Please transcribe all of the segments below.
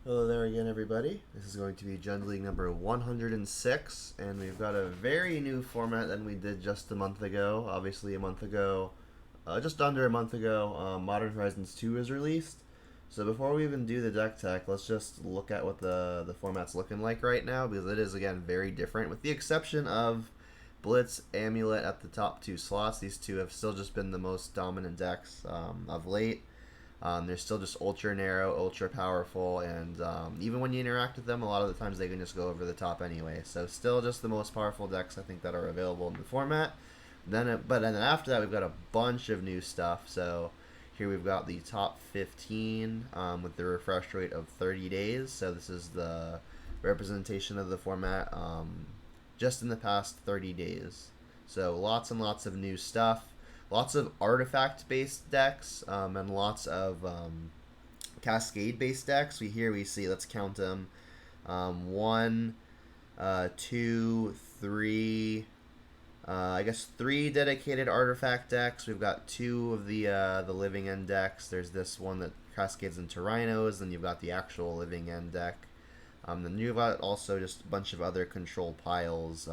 Hello there again, everybody. This is going to be Gen League number 106, and we've got a very new format than we did just a month ago. Obviously, a month ago, just under a month ago, Modern Horizons 2 was released. So before we even do the deck tech, let's just look at what the format's looking like right now, because it is, again, very different, with the exception of Blitz, Amulet at the top two slots. These two have still just been the most dominant decks of late. They're still just ultra narrow, ultra powerful, and even when you interact with them, a lot of the times they can just go over the top anyway. So still just the most powerful decks I think that are available in the format. But then after that, we've got a bunch of new stuff. So here we've got the top 15 with the refresh rate of 30 days. So this is the representation of the format just in the past 30 days. So lots and lots of new stuff. Lots of artifact-based decks and lots of Cascade-based decks. We see. Let's count them: 1, 2, 3. I guess 3 dedicated artifact decks. We've got 2 of the living end decks. There's this one that cascades into rhinos. Then you've got the actual living end deck. Then you've got also just a bunch of other control piles.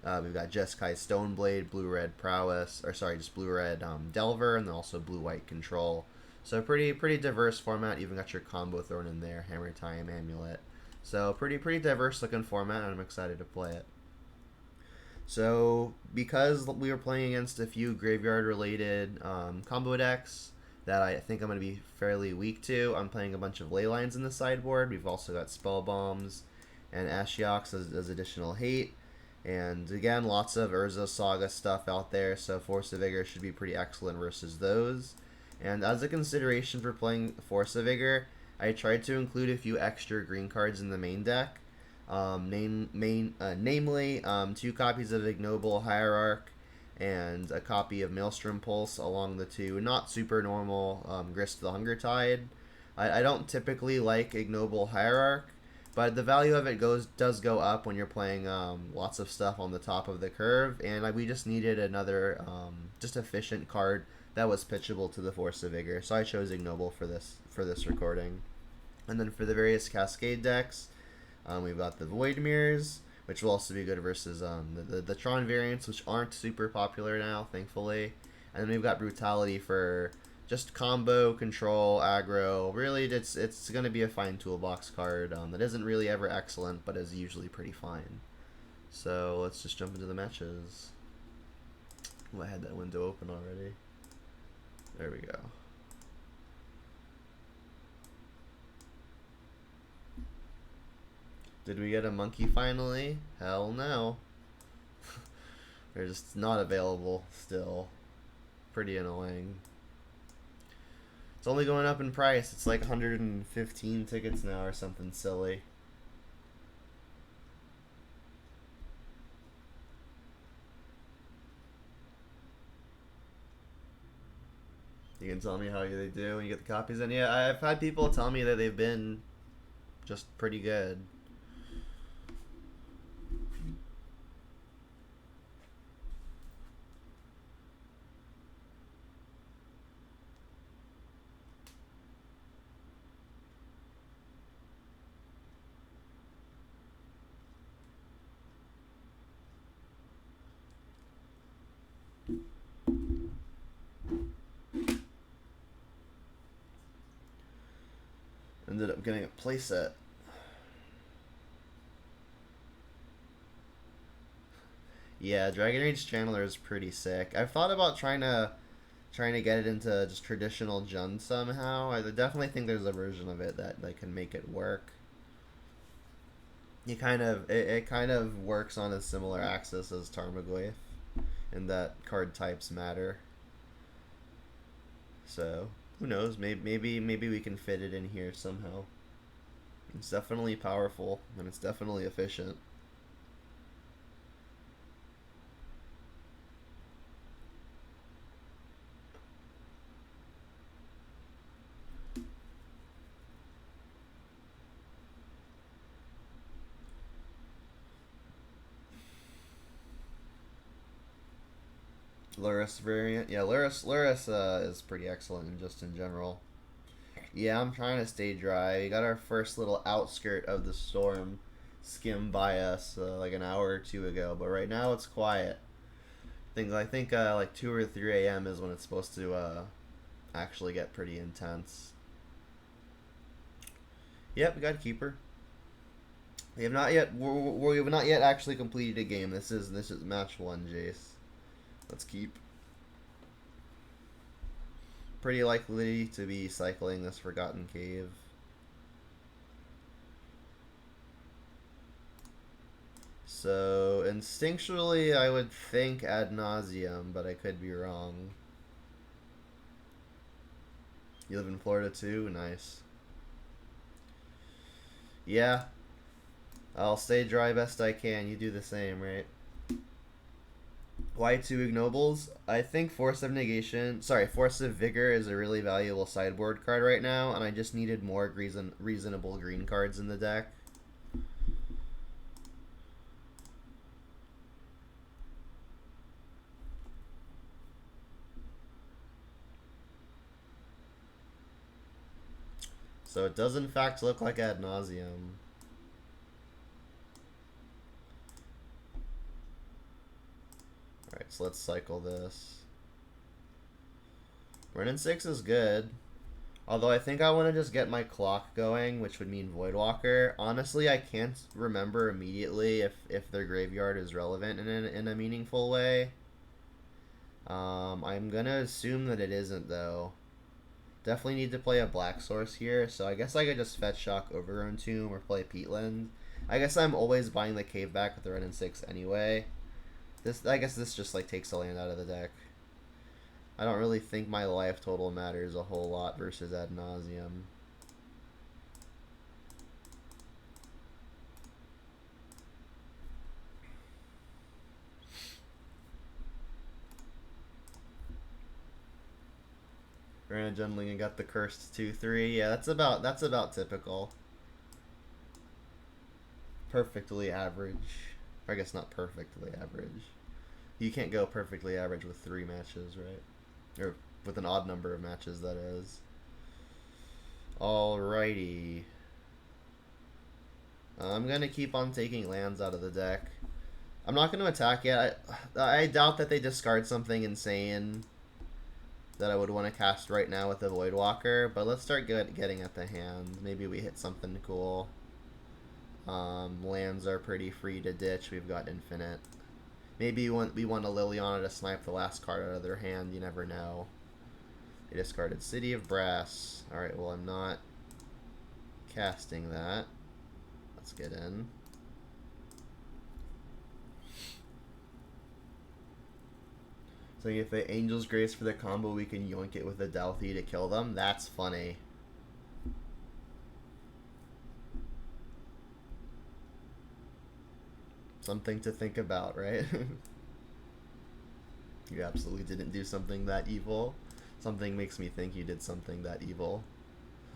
We've got Jeskai Stoneblade, Blue-Red Prowess, or sorry, just Blue-Red Delver, and then also Blue-White Control. So pretty diverse format. Even got your combo thrown in there, Hammer Time, Amulet. So pretty diverse looking format, and I'm excited to play it. So because we were playing against a few graveyard-related combo decks that I think I'm going to be fairly weak to, I'm playing a bunch of Ley Lines in the sideboard. We've also got Spell Bombs and Ashiok as additional hate. And again, lots of Urza Saga stuff out there, so Force of Vigor should be pretty excellent versus those. And as a consideration for playing Force of Vigor, I tried to include a few extra green cards in the main deck. Namely, 2 copies of Ignoble Hierarch and a copy of Maelstrom Pulse along the 2 not super normal Grist the Hunger Tide. I don't typically like Ignoble Hierarch, but the value of it does go up when you're playing lots of stuff on the top of the curve, and we just needed another just efficient card that was pitchable to the Force of Vigor, so I chose Ignoble for this recording. And then for the various Cascade decks, we've got the Void Mirrors, which will also be good versus the Tron variants, which aren't super popular now, thankfully. And then we've got Brutality for just combo, control, aggro. Really, it's going to be a fine toolbox card that isn't really ever excellent, but is usually pretty fine. So let's just jump into the matches. Oh, I had that window open already. There we go. Did we get a monkey finally? Hell no. They're just not available still. Pretty annoying. It's only going up in price. It's like 115 tickets now or something silly. You can tell me how they do when you get the copies in. Yeah, I've had people tell me that they've been just pretty good. Ended up getting a playset. Yeah, Dragon Rage Channeler is pretty sick. I've thought about trying to get it into just traditional Jund somehow. I definitely think there's a version of it that can make it work. It kind of works on a similar axis as Tarmogoyf, in that card types matter. So who knows? Maybe we can fit it in here somehow. It's definitely powerful and it's definitely efficient. Luris variant, yeah, Luris is pretty excellent just in general. Yeah, I'm trying to stay dry. We got our first little outskirt of the storm skim by us like an hour or two ago, but right now it's quiet. I think like 2 or 3 a.m. is when it's supposed to actually get pretty intense. Yep, we got a keeper. We have not yet actually completed a game. This is match one, Jace. Let's keep. Pretty likely to be cycling this Forgotten Cave. So instinctually, I would think Ad Nauseam, but I could be wrong. You live in Florida too? Nice. Yeah, I'll stay dry best I can. You do the same, right? Why two ignobles? I think Force of Negation, sorry, Force of Vigor is a really valuable sideboard card right now, and I just needed more reasonable green cards in the deck. So it does in fact look like Ad Nauseam. Alright, so let's cycle this. Renin 6 is good. Although I think I want to just get my clock going, which would mean Voidwalker. Honestly, I can't remember immediately if their graveyard is relevant in a meaningful way. I'm going to assume that it isn't, though. Definitely need to play a black source here, so I guess I could just fetch Shock Overgrown Tomb or play Peatland. I guess I'm always buying the cave back with the Renin 6 anyway. I guess this just like takes a land out of the deck. I don't really think my life total matters a whole lot versus Ad Nauseam. Granted, Jundling and got the cursed 2/3. Yeah, that's about typical. Perfectly average. Or I guess not perfectly average. You can't go perfectly average with 3 matches, right? Or with an odd number of matches, that is. Alrighty. I'm going to keep on taking lands out of the deck. I'm not going to attack yet. I doubt that they discard something insane that I would want to cast right now with the Voidwalker, but let's start getting at the hand. Maybe we hit something cool. Lands are pretty free to ditch. We've got infinite. Maybe we want a Liliana to snipe the last card out of their hand. You never know. They discarded City of Brass. Alright, well, I'm not casting that. Let's get in. So if the Angel's Grace for the combo, we can yoink it with a Delphi to kill them. That's funny. Something to think about, right? You absolutely didn't do something that evil. Something makes me think you did something that evil.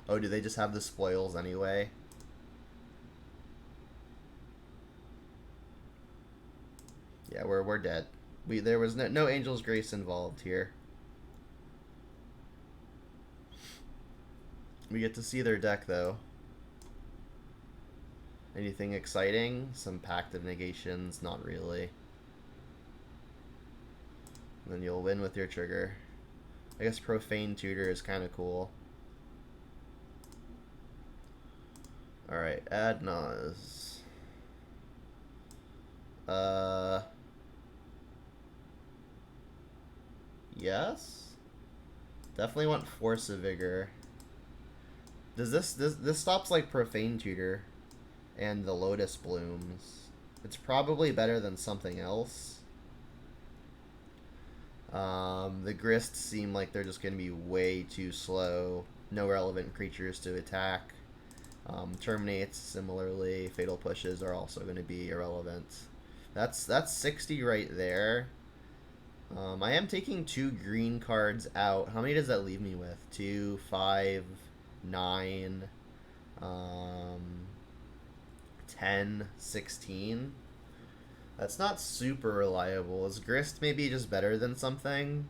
Oh, do they just have the spoils anyway? Yeah, we're dead. There was no Angel's Grace involved here. We get to see their deck though. Anything exciting? Some Pact of Negations? Not really. And then you'll win with your trigger. I guess Profane Tutor is kind of cool. Alright, Ad Naz. Yes? Definitely want Force of Vigor. Does this stops like Profane Tutor and the Lotus Blooms. It's probably better than something else. The Grists seem like they're just going to be way too slow. No relevant creatures to attack. Terminates, similarly. Fatal Pushes are also going to be irrelevant. That's 60 right there. I am taking 2 green cards out. How many does that leave me with? 2, 5, 9, 10, 16. That's not super reliable. Is Grist maybe just better than something?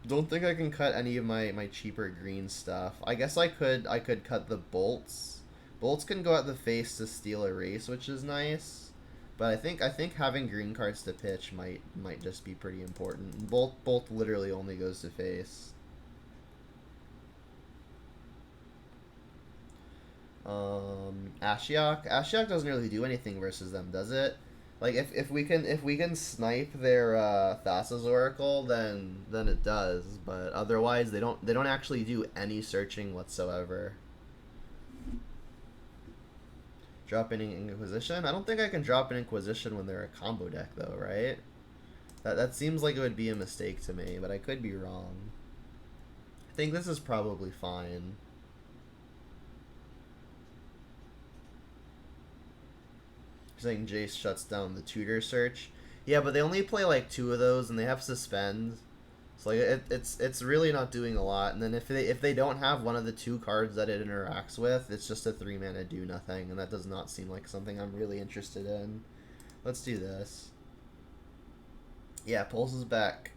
Don't think I can cut any of my cheaper green stuff. I guess I could cut the bolts. Bolts can go at the face to steal a race, which is nice. But I think having green cards to pitch might just be pretty important. Bolt literally only goes to face. Ashiok doesn't really do anything versus them, does it? Like if we can snipe their Thassa's Oracle, then it does. But otherwise, they don't actually do any searching whatsoever. Drop in Inquisition? I don't think I can drop an Inquisition when they're a combo deck, though, right? That seems like it would be a mistake to me, but I could be wrong. I think this is probably fine. Saying Jace shuts down the tutor search. Yeah, but they only play like 2 of those, and they have suspend. So like it's really not doing a lot. And then if they don't have one of the 2 cards that it interacts with, it's just a 3-mana do nothing, and that does not seem like something I'm really interested in. Let's do this. Yeah, Pulse is back.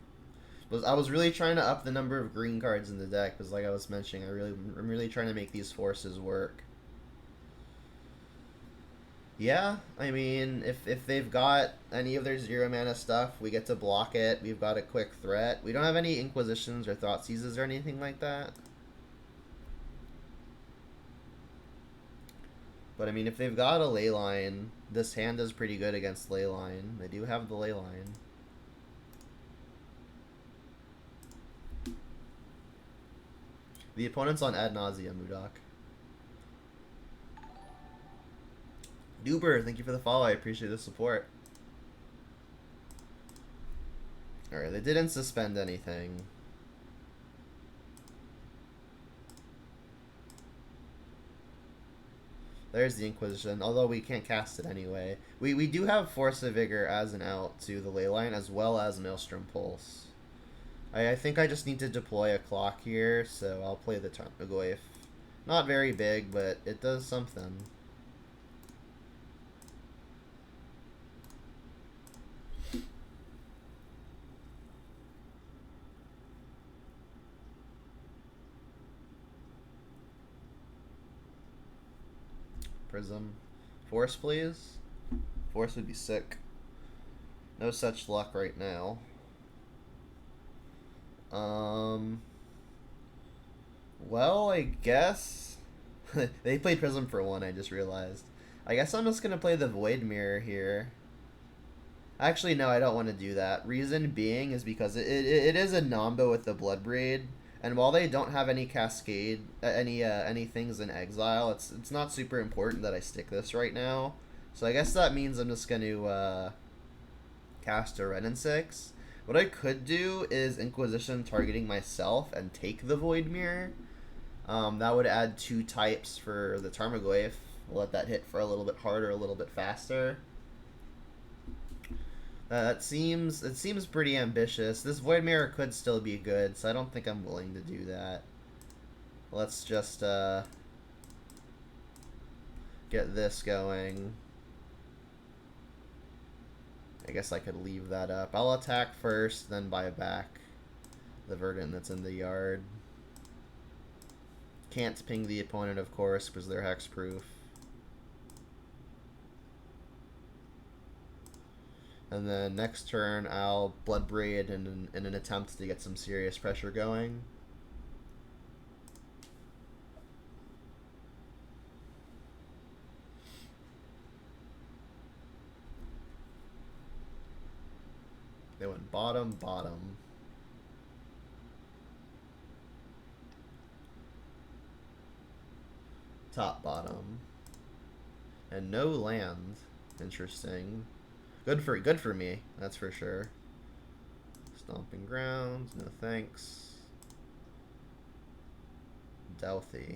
I was really trying to up the number of green cards in the deck, because like I was mentioning, I'm really trying to make these forces work. Yeah, I mean, if they've got any of their 0-mana stuff, we get to block it. We've got a quick threat. We don't have any Inquisitions or Thoughtseizes or anything like that. But I mean, if they've got a Leyline, this hand is pretty good against Leyline. They do have the Leyline. The opponent's on Ad Nauseam, Mudok. Duber, thank you for the follow. I appreciate the support. Alright, they didn't suspend anything. There's the Inquisition, although we can't cast it anyway. We do have Force of Vigor as an out to the Leyline, as well as Maelstrom Pulse. I think I just need to deploy a clock here, so I'll play the Tarmogoyf. Not very big, but it does something. Prism. Force, please. Force would be sick. No such luck right now. Well, I guess they played Prism for 1, I just realized. I guess I'm just gonna play the Void Mirror here. Actually, no, I don't want to do that. Reason being is because it is a Nombo with the Bloodbraid, and while they don't have any Cascade, any things in exile, it's not super important that I stick this right now. So I guess that means I'm just going to cast a Red and 6. What I could do is Inquisition targeting myself and take the Void Mirror. That would add 2 types for the Tarmogoyf. We'll let that hit for a little bit harder, a little bit faster. It seems pretty ambitious. This Void Mirror could still be good, so I don't think I'm willing to do that. Let's just get this going. I guess I could leave that up. I'll attack first, then buy back the Verdant that's in the yard. Can't ping the opponent, of course, because they're hexproof. And then next turn, I'll Bloodbraid in an attempt to get some serious pressure going. They went bottom, bottom. Top, bottom. And no land. Interesting. Good for me, that's for sure. Stomping Grounds, no thanks. Delphi.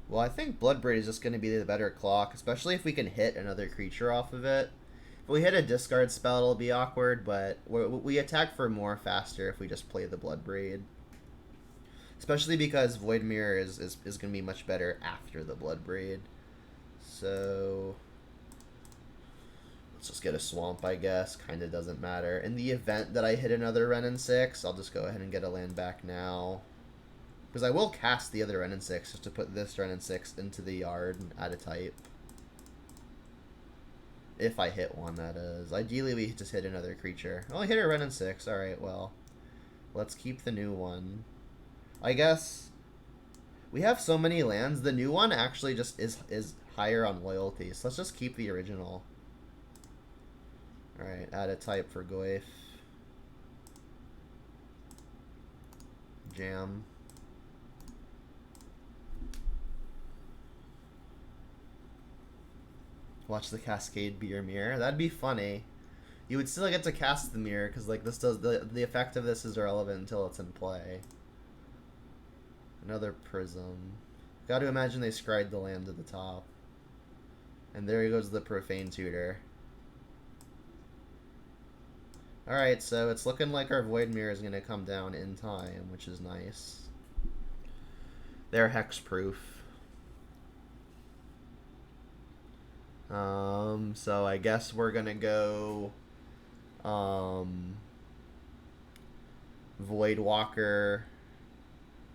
Well, I think Bloodbraid is just going to be the better clock, especially if we can hit another creature off of it. If we hit a discard spell, it'll be awkward, but we attack for more faster if we just play the Bloodbraid. Especially because Void Mirror is going to be much better after the Bloodbraid. So Let's just get a swamp, I guess. Kind of doesn't matter. In the event that I hit another Renin 6, I'll just go ahead and get a land back now. Because I will cast the other Renin 6 just to put this Renin 6 into the yard and add a type. If I hit one, that is. Ideally, we just hit another creature. Oh, I hit a Renin 6. Alright, well. Let's keep the new one. I guess we have so many lands. The new one actually just is higher on loyalty. So let's just keep the original. Alright, add a type for Goyf. Jam. Watch the Cascade be your mirror. That'd be funny. You would still get to cast the mirror because like this does the effect of this is irrelevant until it's in play. Another prism. Got to imagine they scried the land to the top. And there goes the Profane Tutor. Alright, so it's looking like our Void Mirror is going to come down in time, which is nice. They're hexproof. So I guess we're going to go Void Walker,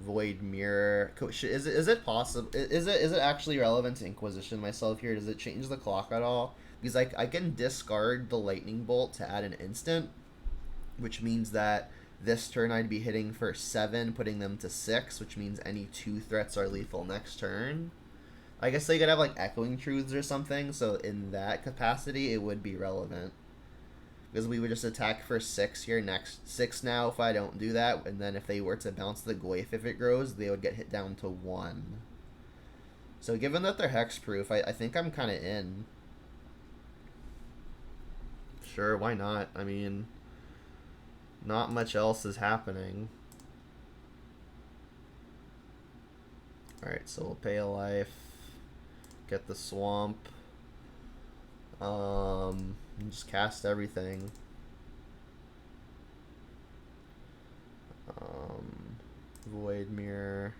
Void Mirror. Is it possible? Is it actually relevant to Inquisition myself here? Does it change the clock at all? Because I can discard the Lightning Bolt to add an instant, which means that this turn I'd be hitting for 7, putting them to 6, which means any 2 threats are lethal next turn. I guess they could have like Echoing Truths or something, so in that capacity it would be relevant. Because we would just attack for 6 here, next 6 now if I don't do that, and then if they were to bounce the Goyf if it grows, they would get hit down to 1. So given that they're hexproof, I think I'm kind of in. Sure, why not? I mean, not much else is happening. Alright, so we'll pay a life. Get the swamp. And just cast everything. Void Mirror.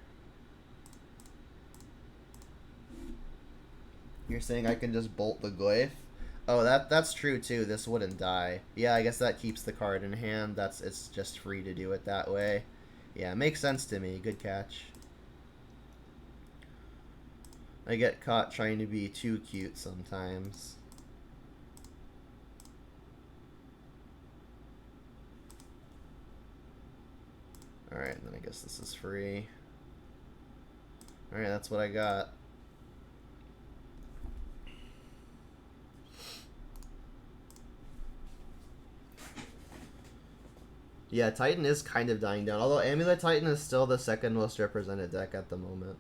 You're saying I can just bolt the Goyf? Oh, that's true too. This wouldn't die. Yeah, I guess that keeps the card in hand. It's just free to do it that way. Yeah, it makes sense to me. Good catch. I get caught trying to be too cute sometimes. Alright, then I guess this is free. Alright, that's what I got. Yeah, Titan is kind of dying down, although Amulet Titan is still the second most represented deck at the moment.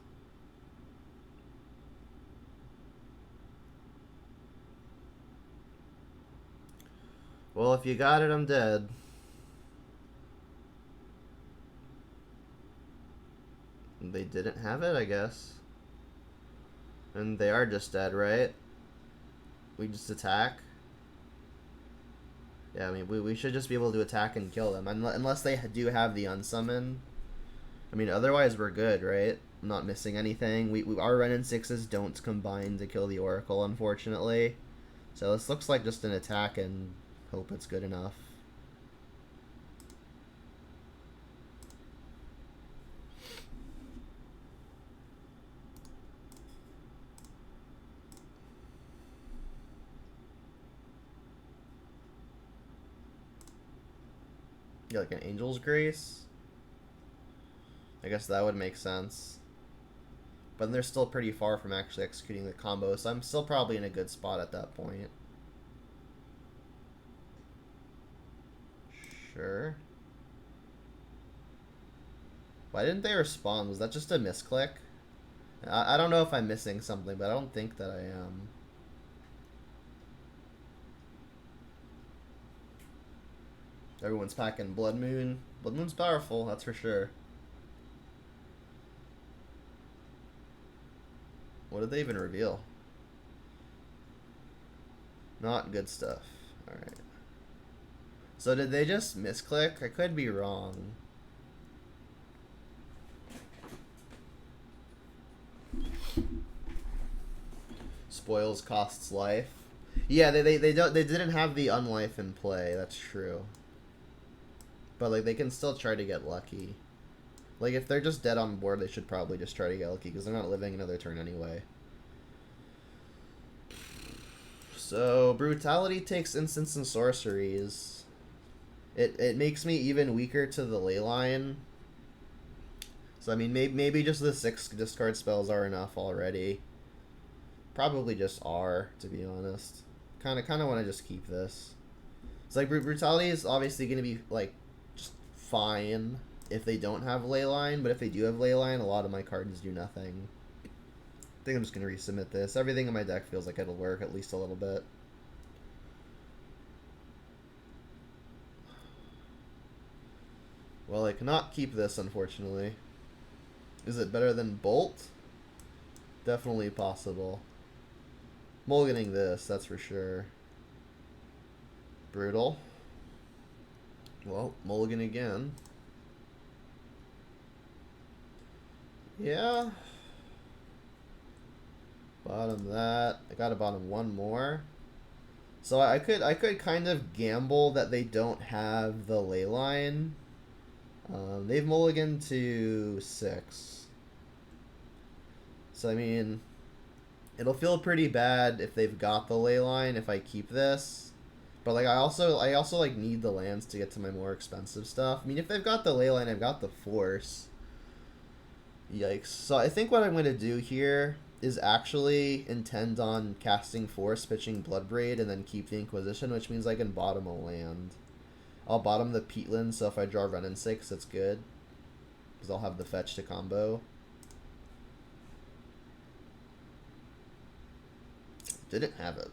Well, if you got it, I'm dead. They didn't have it, I guess. And they are just dead, right? We just attack? Yeah, I mean, we should just be able to attack and kill them. Unless they do have the unsummon. I mean, otherwise we're good, right? I'm not missing anything. Our Renin 6s don't combine to kill the Oracle, unfortunately. So this looks like just an attack and hope it's good enough. Yeah, like an Angel's Grace? I guess that would make sense. But they're still pretty far from actually executing the combo, so I'm still probably in a good spot at that point. Sure. Why didn't they respond? Was that just a misclick? I don't know if I'm missing something, but I don't think that I am. Everyone's packing Blood Moon. Blood Moon's powerful, that's for sure. What did they even reveal? Not good stuff. Alright. So did they just misclick? I could be wrong. Spoils costs life. Yeah, they didn't have the unlife in play. That's true. But like they can still try to get lucky. Like if they're just dead on board, they should probably just try to get lucky because they're not living another turn anyway. So brutality takes instants and sorceries. It makes me even weaker to the ley line. So I mean maybe just the 6 discard spells are enough already. Probably just are, to be honest. Kind of want to just keep this. It's like brutality is obviously going to be like just fine if they don't have leyline, but if they do have leyline, a lot of my cards do nothing. I think I'm just going to resubmit this. Everything in my deck feels like it'll work at least a little bit. Well, I cannot keep this, unfortunately. Is it better than Bolt? Definitely possible. Mulliganing this, that's for sure. Brutal. Well, mulligan again. Yeah. Bottom that. I gotta bottom one more. So I could kind of gamble that they don't have the ley line. They've mulliganed to 6. So I mean, it'll feel pretty bad if they've got the ley line if I keep this. But like I also like need the lands to get to my more expensive stuff. I mean, if they've got the ley line, I've got the force. Yikes. So I think what I'm going to do here is actually intend on casting force, pitching Bloodbraid, and then keep the Inquisition, which means I can bottom a land. I'll bottom the Peatland, so if I draw Renin 6, it's good. Because I'll have the fetch to combo. Didn't have it.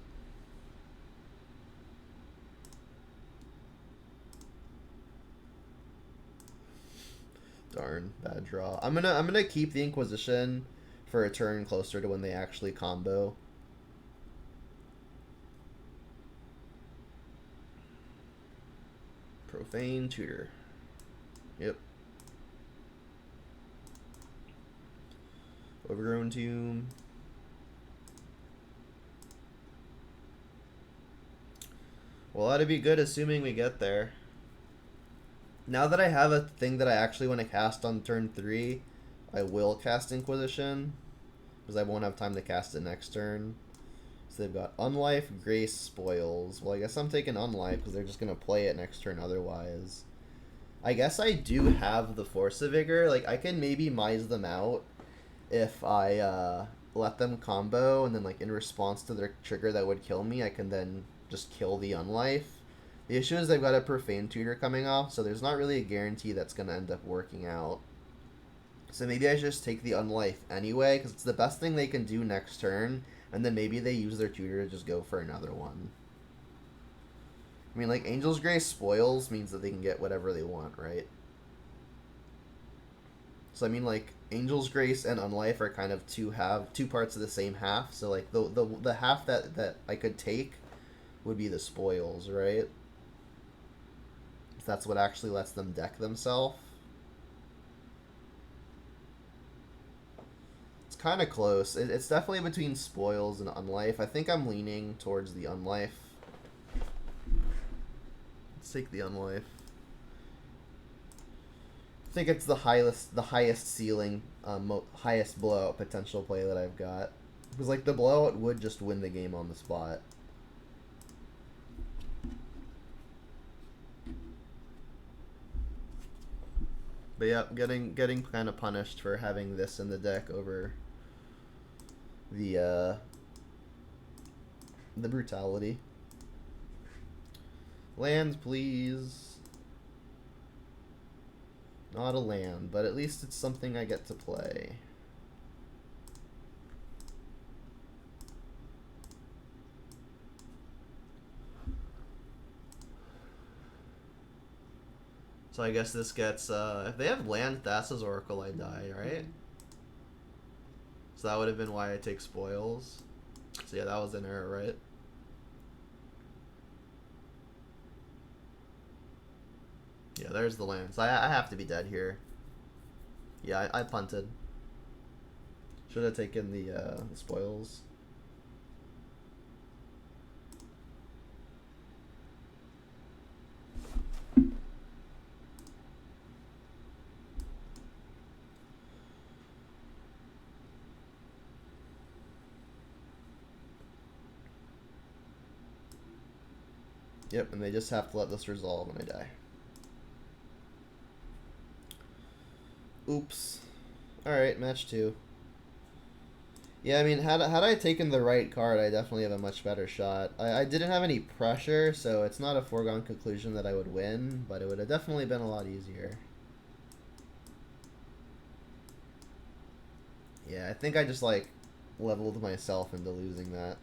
Darn, bad draw. I'm gonna keep the Inquisition for a turn closer to when they actually combo. Profane Tutor. Yep. Overgrown Tomb. Well, that'd be good assuming we get there. Now that I have a thing that I actually want to cast on turn 3, I will cast Inquisition. Because I won't have time to cast it next turn. So they've got Unlife, Grace, Spoils. Well, I guess I'm taking Unlife because they're just going to play it next turn otherwise. I guess I do have the Force of Vigor. Like, I can maybe Mise them out if I let them combo. And then, like, in response to their trigger that would kill me, I can then just kill the Unlife. The issue is they've got a Profane Tutor coming off, so there's not really a guarantee that's going to end up working out. So maybe I should just take the Unlife anyway, because it's the best thing they can do next turn, and then maybe they use their Tutor to just go for another one. I mean, like, Angel's Grace Spoils means that they can get whatever they want, right? So, I mean, like, Angel's Grace and Unlife are kind of two parts of the same half, so, like, the half that I could take would be the Spoils, right? That's what actually lets them deck themselves. It's kind of close. It's definitely between Spoils and Unlife. I think I'm leaning towards the Unlife. Let's take the Unlife. I think it's the highest ceiling, highest blowout potential play that I've got. Because like the blowout would just win the game on the spot. But yeah, getting kind of punished for having this in the deck over the brutality. Land, please. Not a land, but at least it's something I get to play. So I guess this gets, if they have land, Thassa's Oracle, I die, right? So that would have been why I take Spoils. So yeah, that was an error, right? Yeah, there's the land. So I have to be dead here. Yeah, I punted. Should have taken the Spoils. Yep, and they just have to let this resolve when I die. Oops. Alright, match 2. Yeah, I mean, had I taken the right card, I definitely have a much better shot. I didn't have any pressure, so it's not a foregone conclusion that I would win, but it would have definitely been a lot easier. Yeah, I think I just, like, leveled myself into losing that.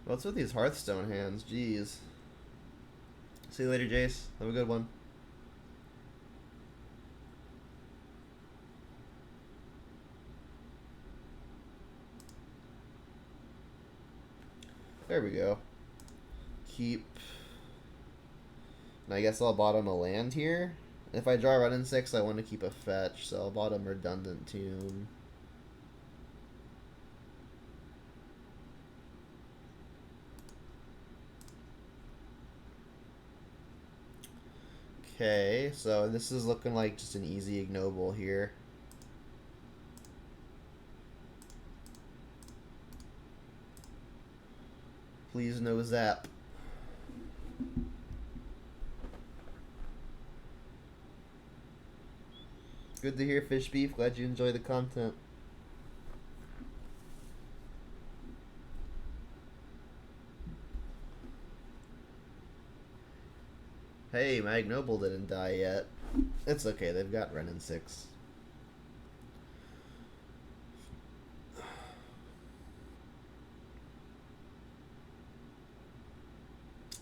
What's with these Hearthstone hands? Jeez. See you later, Jace. Have a good one. There we go. Keep. And I guess I'll bottom a land here. If I draw run in 6, I want to keep a fetch, so I'll bottom Redundant Tomb. Okay, so this is looking like just an easy ignoble here. Please no zap. Good to hear, Fish Beef. Glad you enjoy the content. Hey, my ignoble didn't die yet. It's okay, they've got Ren in 6.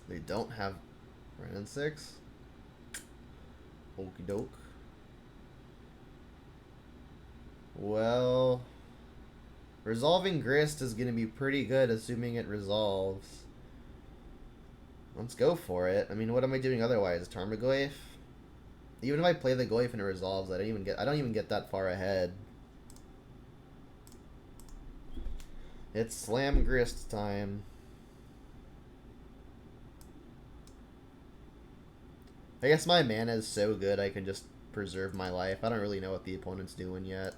They don't have Ren in 6? Okie doke. Well, resolving Grist is going to be pretty good, assuming it resolves. Let's go for it. I mean, what am I doing otherwise? Tarmogoyf? Even if I play the Goyf and it resolves, I don't even get that far ahead. It's Slam Grist time. I guess my mana is so good I can just preserve my life. I don't really know what the opponent's doing yet.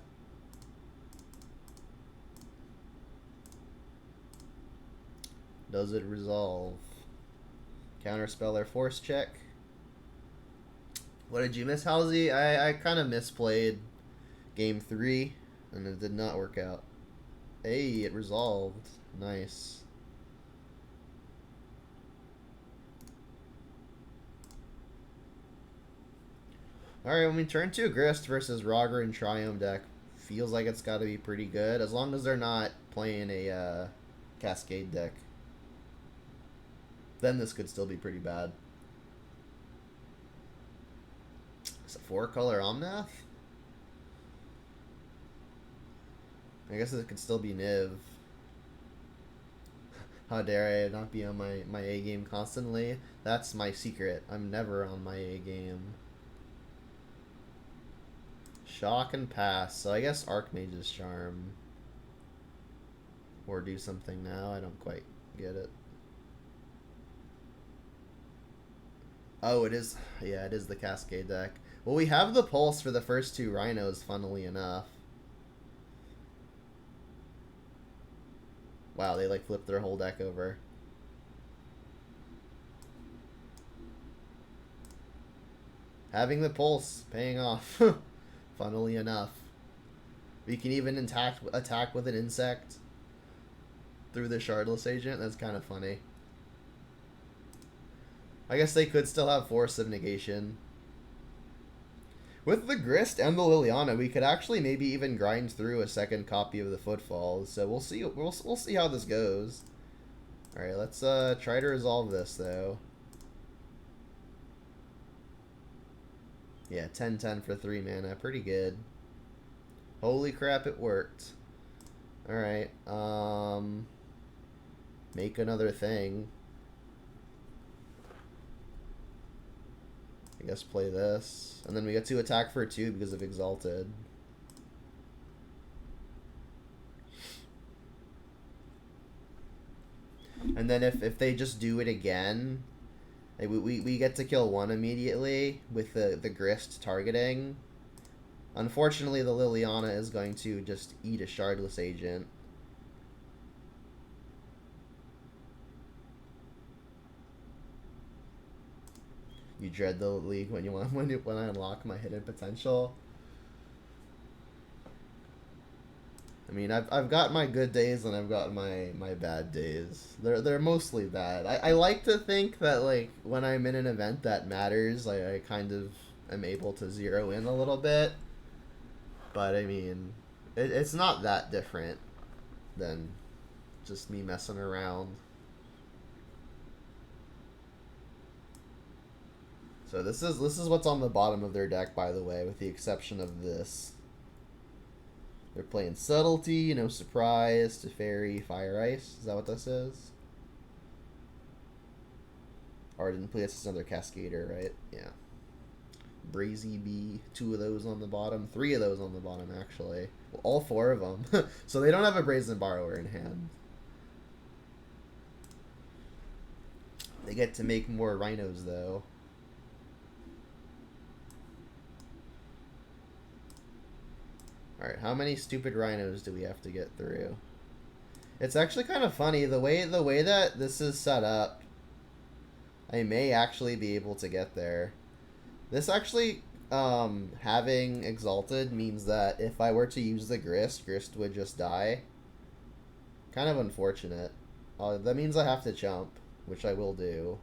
Does it resolve? Counterspell or force check. What did you miss, Halsey? I kind of misplayed game 3, and it did not work out. Hey, it resolved. Nice. Alright, when we turn to a Grist versus Roger and Triumph deck, feels like it's got to be pretty good, as long as they're not playing a Cascade deck. Then this could still be pretty bad. It's a 4-color Omnath? I guess it could still be Niv. How dare I not be on my A game constantly? That's my secret. I'm never on my A game. Shock and pass. So I guess Archmage's Charm. Or do something now. I don't quite get it. Oh, it is. Yeah, it is the Cascade deck. Well, we have the Pulse for the first 2 Rhinos, funnily enough. Wow, they like flipped their whole deck over. Having the pulse, paying off. Funnily enough. We can even attack with an insect through the Shardless Agent. That's kind of funny. I guess they could still have Force of Negation. With the Grist and the Liliana, we could actually maybe even grind through a second copy of the Footfalls. So we'll see. We'll see how this goes. All right, let's try to resolve this though. Yeah, 10/10 for 3 mana, pretty good. Holy crap, it worked. All right, make another thing. I guess play this. And then we get to attack for 2 because of Exalted. And then if they just do it again, like we get to kill 1 immediately with the Grist targeting. Unfortunately, the Liliana is going to just eat a Shardless Agent. You dread the league when I unlock my hidden potential. I mean, I've got my good days and I've got my bad days. They're mostly bad. I like to think that like when I'm in an event that matters, I kind of am able to zero in a little bit. But I mean, it's not that different than just me messing around. So this is what's on the bottom of their deck, by the way, with the exception of this. They're playing Subtlety, No Surprise, Teferi, Fire Ice. Is that what this is? Or didn't play this another Cascader, right? Yeah. Brazy Bee, 2 of those on the bottom, 3 of those on the bottom actually. Well, all 4 of them. So they don't have a Brazen Borrower in hand. They get to make more rhinos though. Alright, how many stupid rhinos do we have to get through? It's actually kind of funny, the way that this is set up, I may actually be able to get there. This actually, having Exalted means that if I were to use the Grist would just die. Kind of unfortunate. That means I have to jump, which I will do.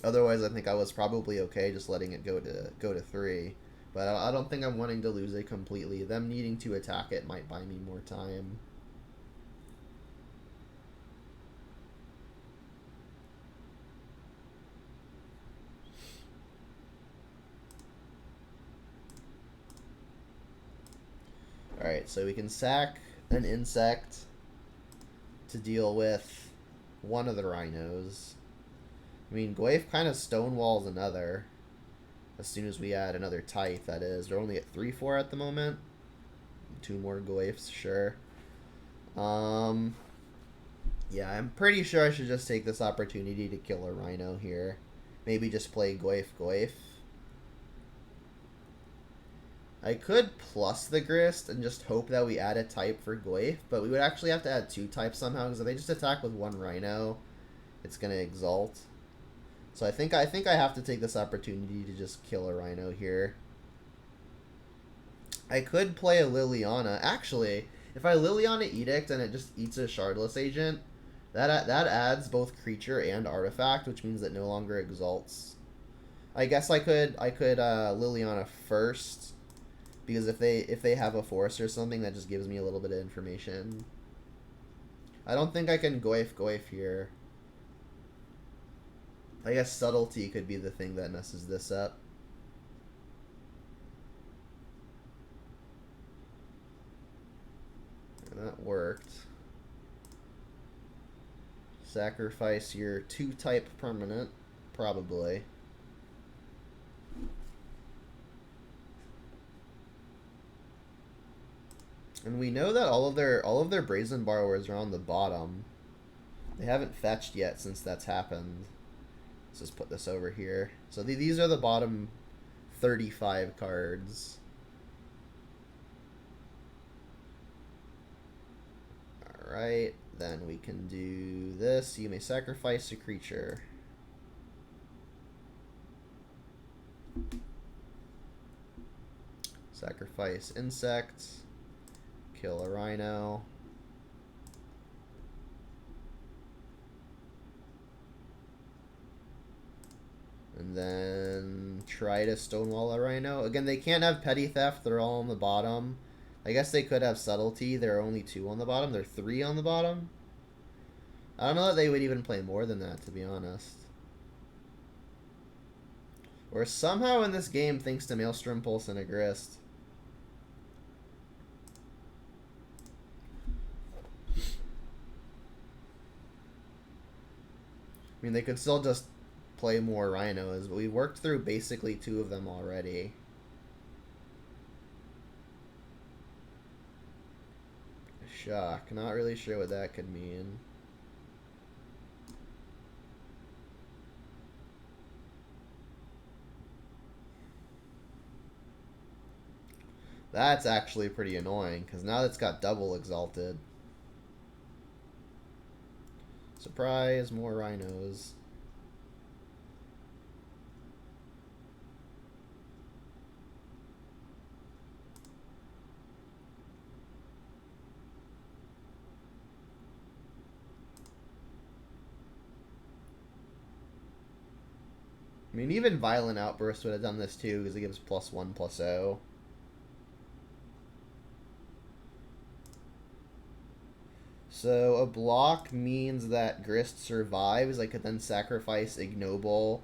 Otherwise, I think I was probably okay just letting it go to 3. But I don't think I'm wanting to lose it completely. Them needing to attack it might buy me more time. Alright, so we can sack an insect to deal with 1 of the rhinos. I mean, Goyf kind of stonewalls another. As soon as we add another Tithe, that is. They're only at 3/4 at the moment. 2 more Goyfs, sure. Yeah, I'm pretty sure I should just take this opportunity to kill a rhino here. Maybe just play Goyf. I could plus the Grist and just hope that we add a type for Goyf, but we would actually have to add 2 types somehow, because if they just attack with 1 rhino, it's going to Exalt. So I think I have to take this opportunity to just kill a rhino here. I could play a Liliana. Actually, if I Liliana Edict and it just eats a Shardless Agent, that adds both creature and artifact, which means it no longer exalts. I guess I could Liliana first, because if they have a force or something, that just gives me a little bit of information. I don't think I can Goyf here. I guess Subtlety could be the thing that messes this up. And that worked. Sacrifice your 2-type permanent, probably. And we know that all of their Brazen Borrowers are on the bottom. They haven't fetched yet since that's happened. Let's just put this over here. So these are the bottom 35 cards. Alright, then we can do this. You may sacrifice a creature. Sacrifice insects. Kill a rhino. And then try to stonewall a rhino. Again, they can't have petty theft. They're all on the bottom. I guess they could have subtlety. There are only 2 on the bottom. There are 3 on the bottom. I don't know that they would even play more than that, to be honest. Or somehow in this game, thanks to Maelstrom Pulse and a Grist. I mean, they could still just play more rhinos, but we worked through basically 2 of them already. Shock. Not really sure what that could mean. That's actually pretty annoying, because now it's got double exalted. Surprise, more rhinos. I mean, even Violent Outburst would have done this too, because it gives +1/+0. So a block means that Grist survives. I could then sacrifice Ignoble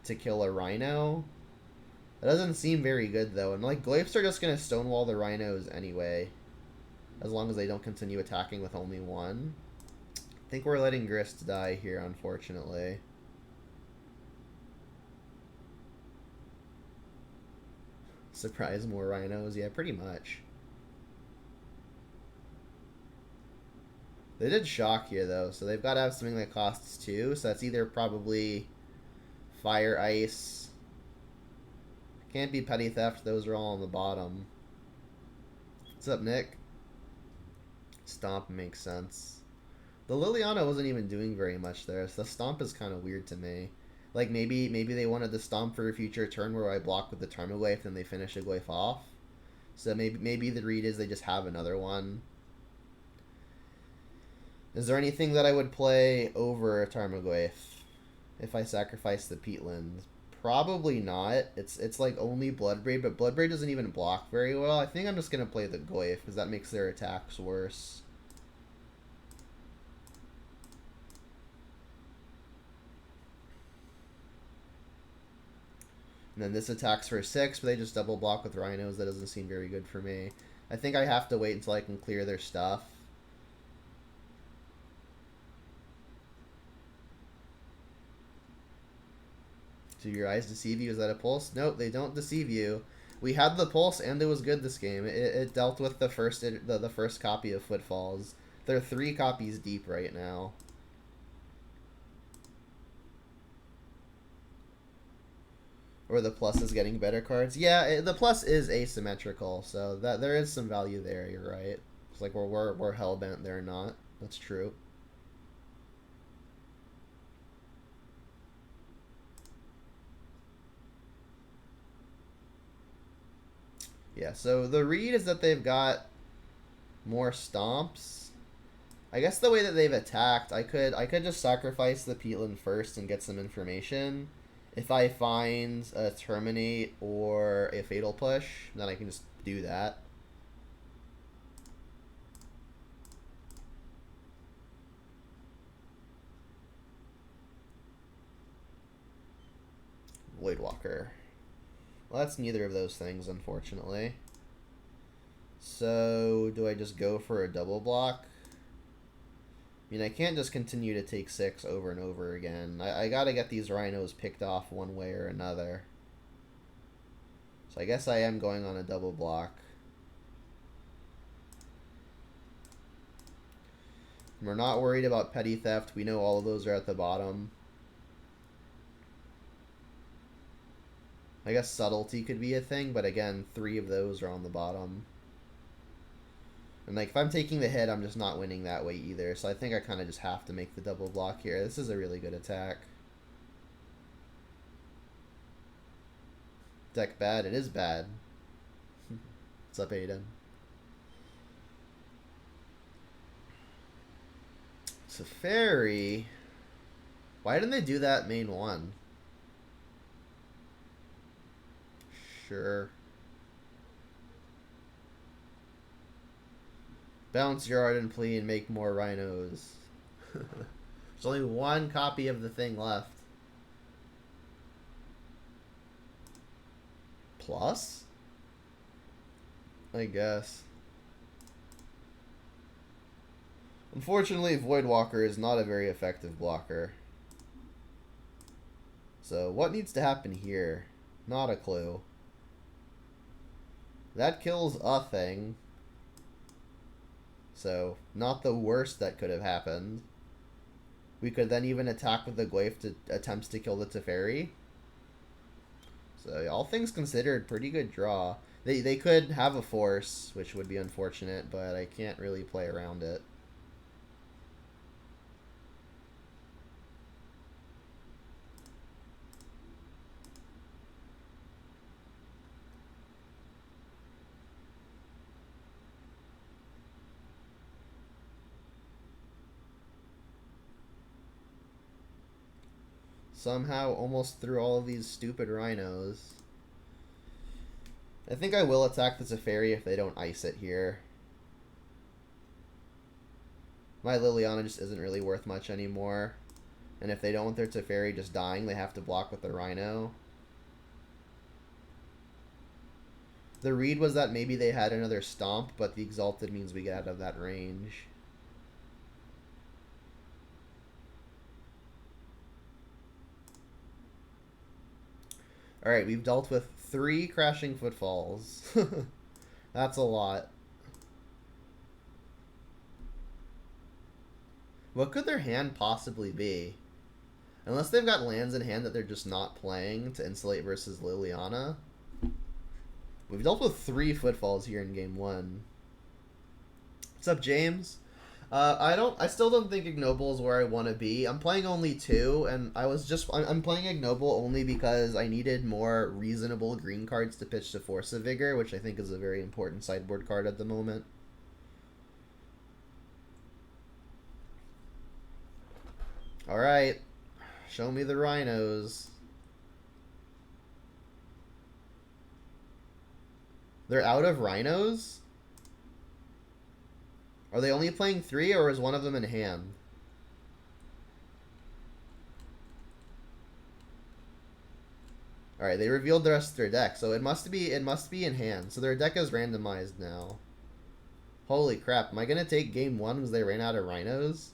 to kill a rhino. That doesn't seem very good though. And like Glyphs are just gonna stonewall the rhinos anyway, as long as they don't continue attacking with only 1. I think we're letting Grist die here, unfortunately. Surprise, more rhinos. Yeah, pretty much. They did shock here, though, so they've got to have something that costs 2. So that's either probably Fire Ice. Can't be Petty Theft. Those are all on the bottom. What's up, Nick? Stomp makes sense. The Liliana wasn't even doing very much there, so the Stomp is kind of weird to me. Like, maybe they wanted the Stomp for a future turn where I block with the Tarmogoyf and they finish a Glyph off. So maybe the read is they just have another one. Is there anything that I would play over a Tarmogoyf if I sacrifice the Peatland? Probably not. It's like only Bloodbraid, but Bloodbraid doesn't even block very well. I think I'm just going to play the Goyf because that makes their attacks worse. And then this attacks for 6, but they just double block with rhinos. That doesn't seem very good for me. I think I have to wait until I can clear their stuff. Do your eyes deceive you? Is that a pulse? Nope, they don't deceive you. We had the pulse, and it was good this game. It dealt with the first copy of Footfalls. They're 3 copies deep right now. Or the plus is getting better cards. Yeah, the plus is asymmetrical, so that there is some value there. You're right. It's like we're hellbent. They're not. That's true. Yeah, so the read is that they've got more stomps. I guess the way that they've attacked, I could just sacrifice the Peatland first and get some information. If I find a Terminate or a Fatal Push, then I can just do that. Voidwalker. Well, that's neither of those things, unfortunately. So, do I just go for a double block? I mean, I can't just continue to take 6 over and over again. I gotta get these rhinos picked off one way or another. So I guess I am going on a double block. We're not worried about petty theft. We know all of those are at the bottom. I guess subtlety could be a thing, but again, 3 of those are on the bottom. And like, if I'm taking the hit, I'm just not winning that way either. So I think I kind of just have to make the double block here. This is a really good attack. Deck bad? It is bad. What's up, Aiden? Teferi. Why didn't they do that main one? Sure. Bounce your ardent plea and make more rhinos. There's only one copy of the thing left. Plus? I guess. Unfortunately, Voidwalker is not a very effective blocker. So, what needs to happen here? Not a clue. That kills a thing. So, not the worst that could have happened. We could then even attack with the Gwaif to attempts to kill the Teferi. So, all things considered, pretty good draw. They could have a force, which would be unfortunate, but I can't really play around it. Somehow almost through all of these stupid rhinos. I think I will attack the Teferi if they don't ice it here. My Liliana just isn't really worth much anymore. And if they don't want their Teferi just dying, they have to block with the Rhino. The read was that maybe they had another Stomp, but the Exalted means we get out of that range. Alright, we've dealt with 3 Crashing Footfalls. That's a lot. What could their hand possibly be? Unless they've got lands in hand that they're just not playing to insulate versus Liliana. We've dealt with 3 Footfalls here in game 1. What's up, James? I still don't think Ignoble is where I want to be. I'm playing only 2, and I'm playing Ignoble only because I needed more reasonable green cards to pitch to Force of Vigor, which I think is a very important sideboard card at the moment. Alright. Show me the rhinos. They're out of rhinos? Are they only playing 3, or is one of them in hand? Alright, they revealed the rest of their deck, so it must be in hand. So their deck is randomized now. Holy crap, am I gonna take game 1 because they ran out of rhinos?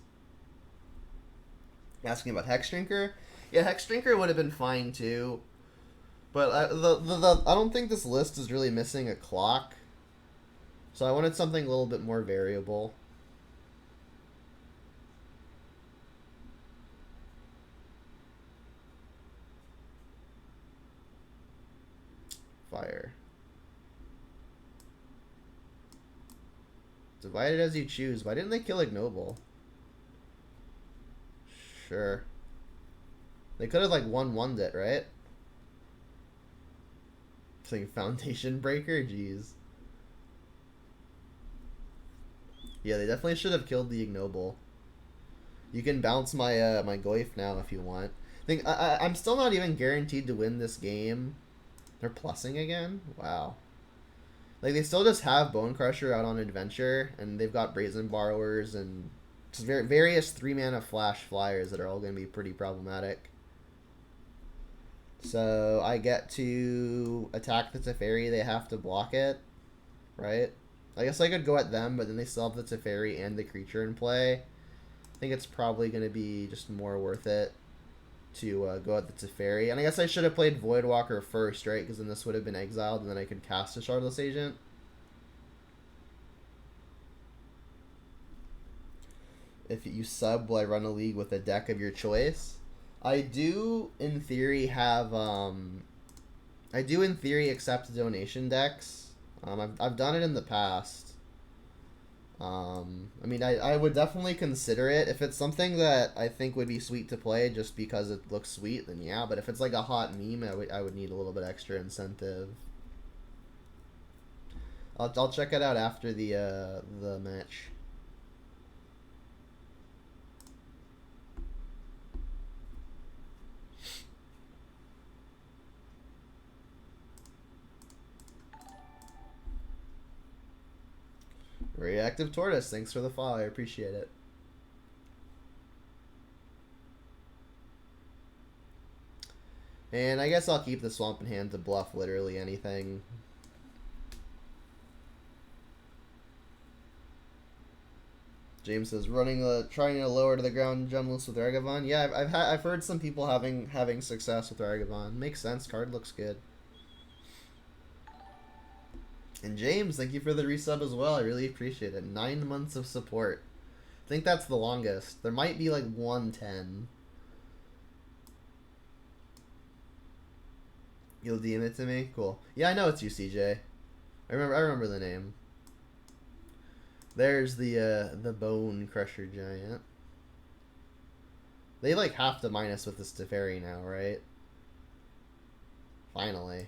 Asking about Hexdrinker? Yeah, Hexdrinker would have been fine too. But I don't think this list is really missing a clock. So I wanted something a little bit more variable. Fire. Divide it as you choose. Why didn't they kill Ignoble? Sure. They could have like 1-1'd it, right? Saying Foundation Breaker? Jeez. Yeah, they definitely should have killed the Ignoble. You can bounce my my Goyf now if you want. I'm still not even guaranteed to win this game. They're plussing again? Wow. Like, they still just have Bone Crusher out on Adventure, and they've got Brazen Borrowers and just various 3-mana flash flyers that are all going to be pretty problematic. So, I get to attack the Teferi, they have to block it, right? I guess I could go at them, but then they still have the Teferi and the creature in play. I think it's probably going to be just more worth it to go at the Teferi. And I guess I should have played Voidwalker first, right? Because then this would have been exiled, and then I could cast a Shardless Agent. If you sub while I run a league with a deck of your choice. I do, in theory, have... I do, in theory, accept donation decks. I've done it in the past. I mean, I would definitely consider it. If it's something that I think would be sweet to play just because it looks sweet, then yeah. But if it's like a hot meme, I would need a little bit extra incentive. I'll check it out after the match. Reactive Tortoise, thanks for the follow. I appreciate it. And I guess I'll keep the Swamp in hand to bluff literally anything. James says trying to lower to the ground Gemless with Ragavan. Yeah, I've heard some people having success with Ragavan. Makes sense. Card looks good. And James, thank you for the resub as well. I really appreciate it. 9 months of support. I think that's the longest. There might be like 110. You'll DM it to me? Cool. Yeah, I know it's you, CJ. I remember the name. There's the Bone Crusher Giant. They like have to minus with the Steferi now, right? Finally.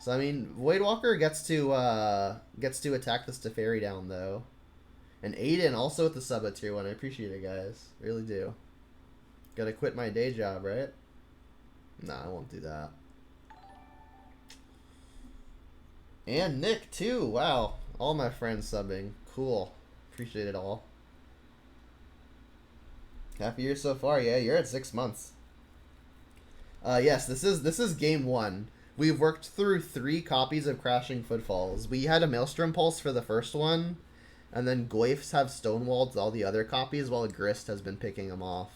So I mean, Voidwalker gets to attack the Steferi down though. And Aiden also with the sub at tier 1. I appreciate it, guys. Really do. Gotta quit my day job, right? Nah, I won't do that. And Nick too. Wow. All my friends subbing. Cool. Appreciate it all. Happy year so far. Yeah, you're at 6 months. Yes, this is game 1. We've worked through 3 copies of Crashing Footfalls. We had a Maelstrom Pulse for the first one, and then Goyfs have Stonewalled all the other copies while Grist has been picking them off.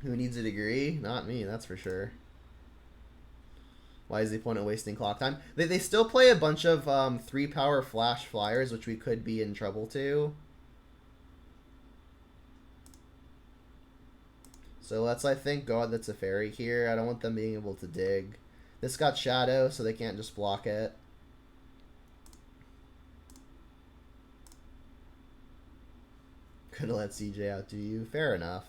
Who needs a degree? Not me, that's for sure. Why is the opponent wasting clock time? They still play a bunch of 3-power flash flyers, which we could be in trouble to. So let's, I think, go on the Teferi here. I don't want them being able to dig. This got Shadow, so they can't just block it. Could have let CJ outdo you. Fair enough.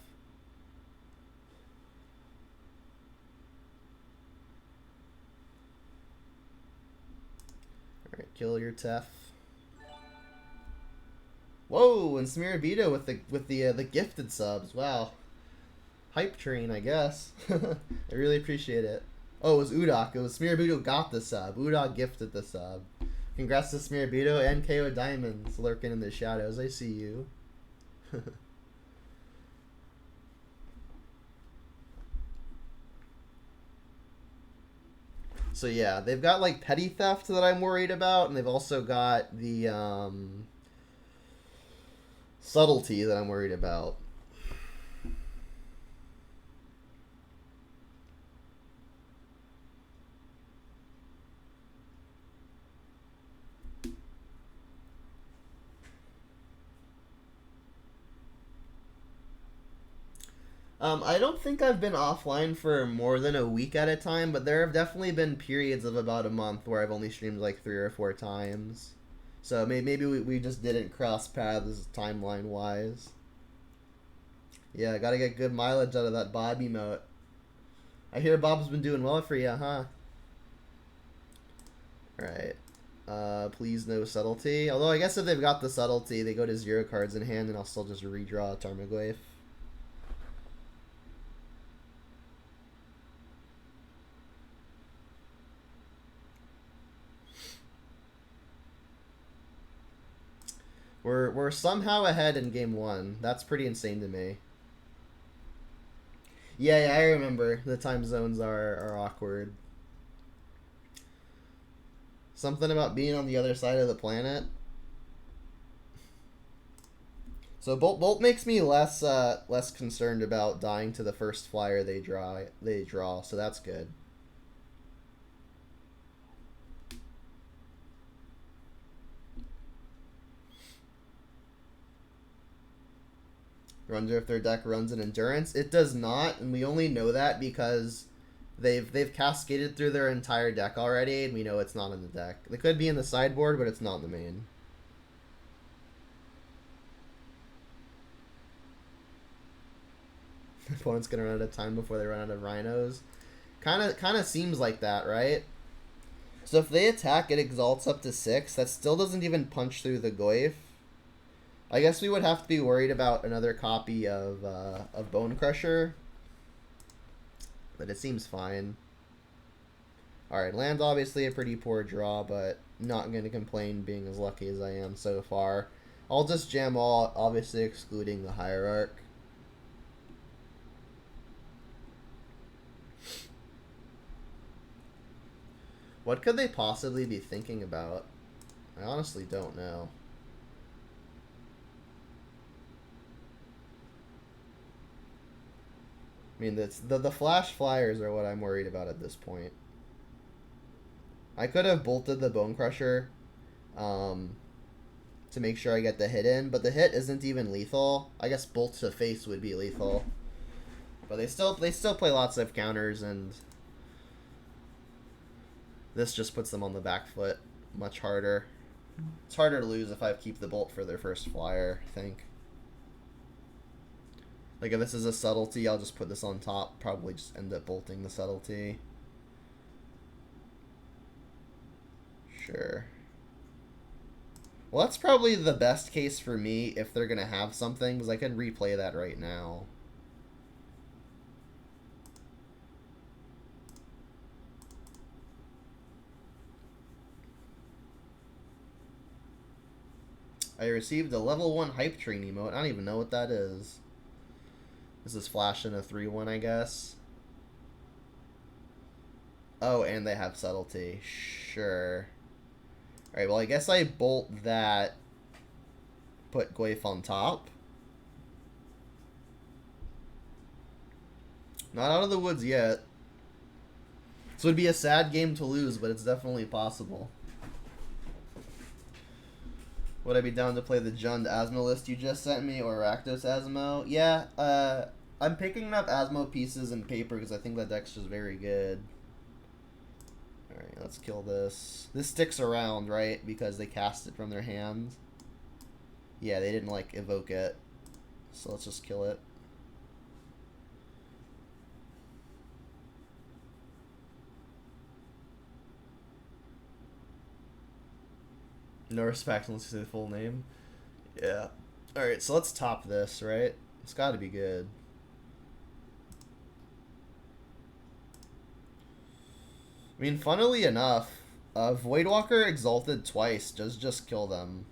Alright, kill your Tef. Whoa, and Smirabito with the gifted subs. Wow. Hype train, I guess. I really appreciate it. Oh, it was Udok. It was Smirabito got the sub. Udok gifted the sub. Congrats to Smirabito and KO Diamonds lurking in the shadows. I see you. So yeah, they've got like petty theft that I'm worried about, and they've also got the subtlety that I'm worried about. I don't think I've been offline for more than a week at a time, but there have definitely been periods of about a month where I've only streamed like 3 or 4 times. So maybe we just didn't cross paths timeline-wise. Yeah, I gotta get good mileage out of that Bob emote. I hear Bob's been doing well for you, huh? Right. Please no subtlety. Although I guess if they've got the subtlety, they go to 0 cards in hand, and I'll still just redraw a Tarmogoyf. We're somehow ahead in game 1. That's pretty insane to me. Yeah, I remember. The time zones are awkward. Something about being on the other side of the planet. So Bolt makes me less concerned about dying to the first flyer they draw. So that's good. Wonder if their deck runs an endurance. It does not, and we only know that because they've cascaded through their entire deck already, and we know it's not in the deck. It could be in the sideboard, but it's not in the main. The opponent's gonna run out of time before they run out of rhinos. Kind of seems like that, right? So if they attack, it exalts up to 6. That still doesn't even punch through the Goyf. I guess we would have to be worried about another copy of Bone Crusher. But it seems fine. Alright, land's obviously a pretty poor draw, but not going to complain being as lucky as I am so far. I'll just jam all, obviously excluding the Hierarch. What could they possibly be thinking about? I honestly don't know. I mean, the Flash Flyers are what I'm worried about at this point. I could have bolted the Bone Crusher to make sure I get the hit in, but the hit isn't even lethal. I guess Bolt to face would be lethal. But they still play lots of counters, and this just puts them on the back foot much harder. It's harder to lose if I keep the Bolt for their first flyer, I think. Like, if this is a subtlety, I'll just put this on top. Probably just end up bolting the subtlety. Sure. Well, that's probably the best case for me if they're going to have something, because I can replay that right now. I received a level 1 hype train emote. I don't even know what that is. This is flashing a 3-1, I guess. Oh, and they have subtlety. Sure. Alright, well, I guess I bolt that. Put Goyf on top. Not out of the woods yet. This would be a sad game to lose, but it's definitely possible. Would I be down to play the Jund Asmo list you just sent me, or Rakdos Asmo? Yeah, I'm picking up Asmo pieces and paper because I think that deck's just very good. Alright, let's kill this. This sticks around, right? Because they cast it from their hands. Yeah, they didn't, like, evoke it. So let's just kill it. No respect unless you say the full name. Yeah. Alright, so let's top this, right? It's gotta be good. I mean, funnily enough, Voidwalker Exalted twice does just kill them.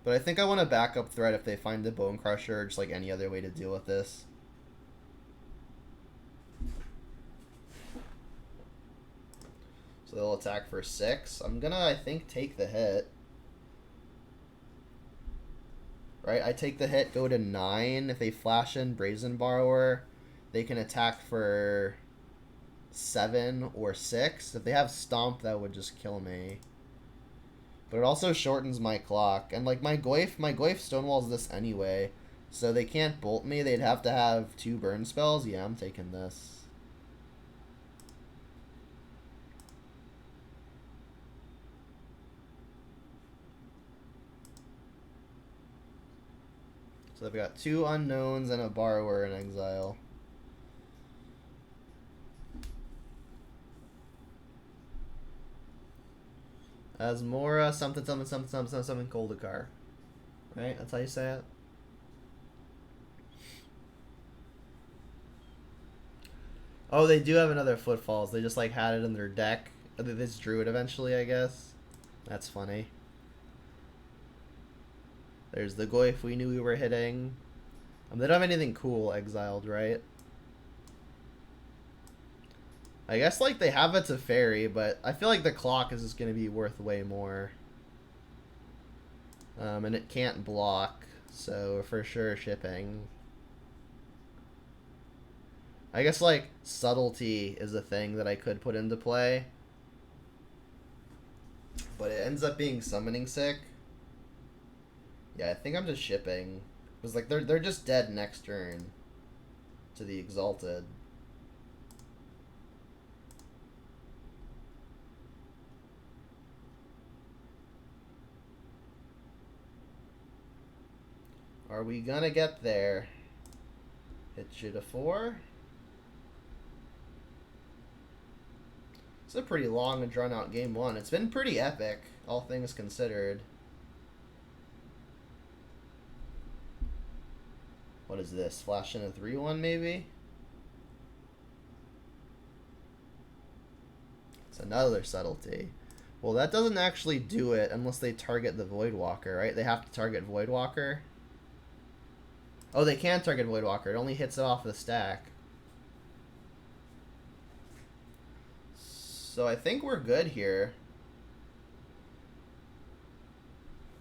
But I think I want a backup threat if they find the Bone Crusher, or just like any other way to deal with this. So they'll attack for 6. I'm gonna, I think, take the hit. Right? I take the hit, go to 9. If they flash in Brazen Borrower, they can attack for 7 or 6. If they have Stomp, that would just kill me. But it also shortens my clock. And like my Goyf stonewalls this anyway. So they can't bolt me. They'd have to have 2 burn spells. Yeah, I'm taking this. So they've got 2 unknowns and a borrower in exile. Asmora, something, Koldakar. Right? That's how you say it? Oh, they do have another Footfalls. They just, like, had it in their deck. They just drew it eventually, I guess. That's funny. There's the Goyf we knew we were hitting. They don't have anything cool exiled, right? I guess, like, they have a Teferi, but I feel like the clock is just going to be worth way more. And it can't block, so for sure shipping. I guess, like, subtlety is a thing that I could put into play. But it ends up being summoning sick. Yeah, I think I'm just shipping. Because, like, they're just dead next turn to the Exalted. Are we gonna get there? Hit you to 4. It's a pretty long and drawn out game one. It's been pretty epic, all things considered. What is this? Flash in a 3-1 maybe? It's another subtlety. Well, that doesn't actually do it unless they target the Voidwalker, right? They have to target Voidwalker. Oh, they can target Voidwalker. It only hits it off the stack. So I think we're good here.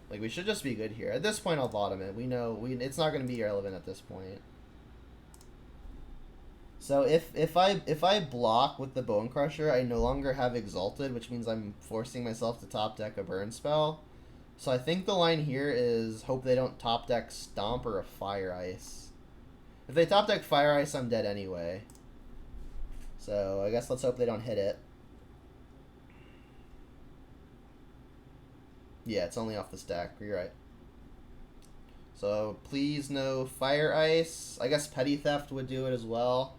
Like, we should just be good here. At this point, I'll bottom it. We know it's not going to be irrelevant at this point. So if I block with the Bone Crusher, I no longer have Exalted, which means I'm forcing myself to top deck a burn spell. So I think the line here is hope they don't top deck Stomp or a Fire Ice. If they top deck Fire Ice, I'm dead anyway. So I guess let's hope they don't hit it. Yeah, it's only off the stack. You're right. So please no Fire Ice. I guess Petty Theft would do it as well.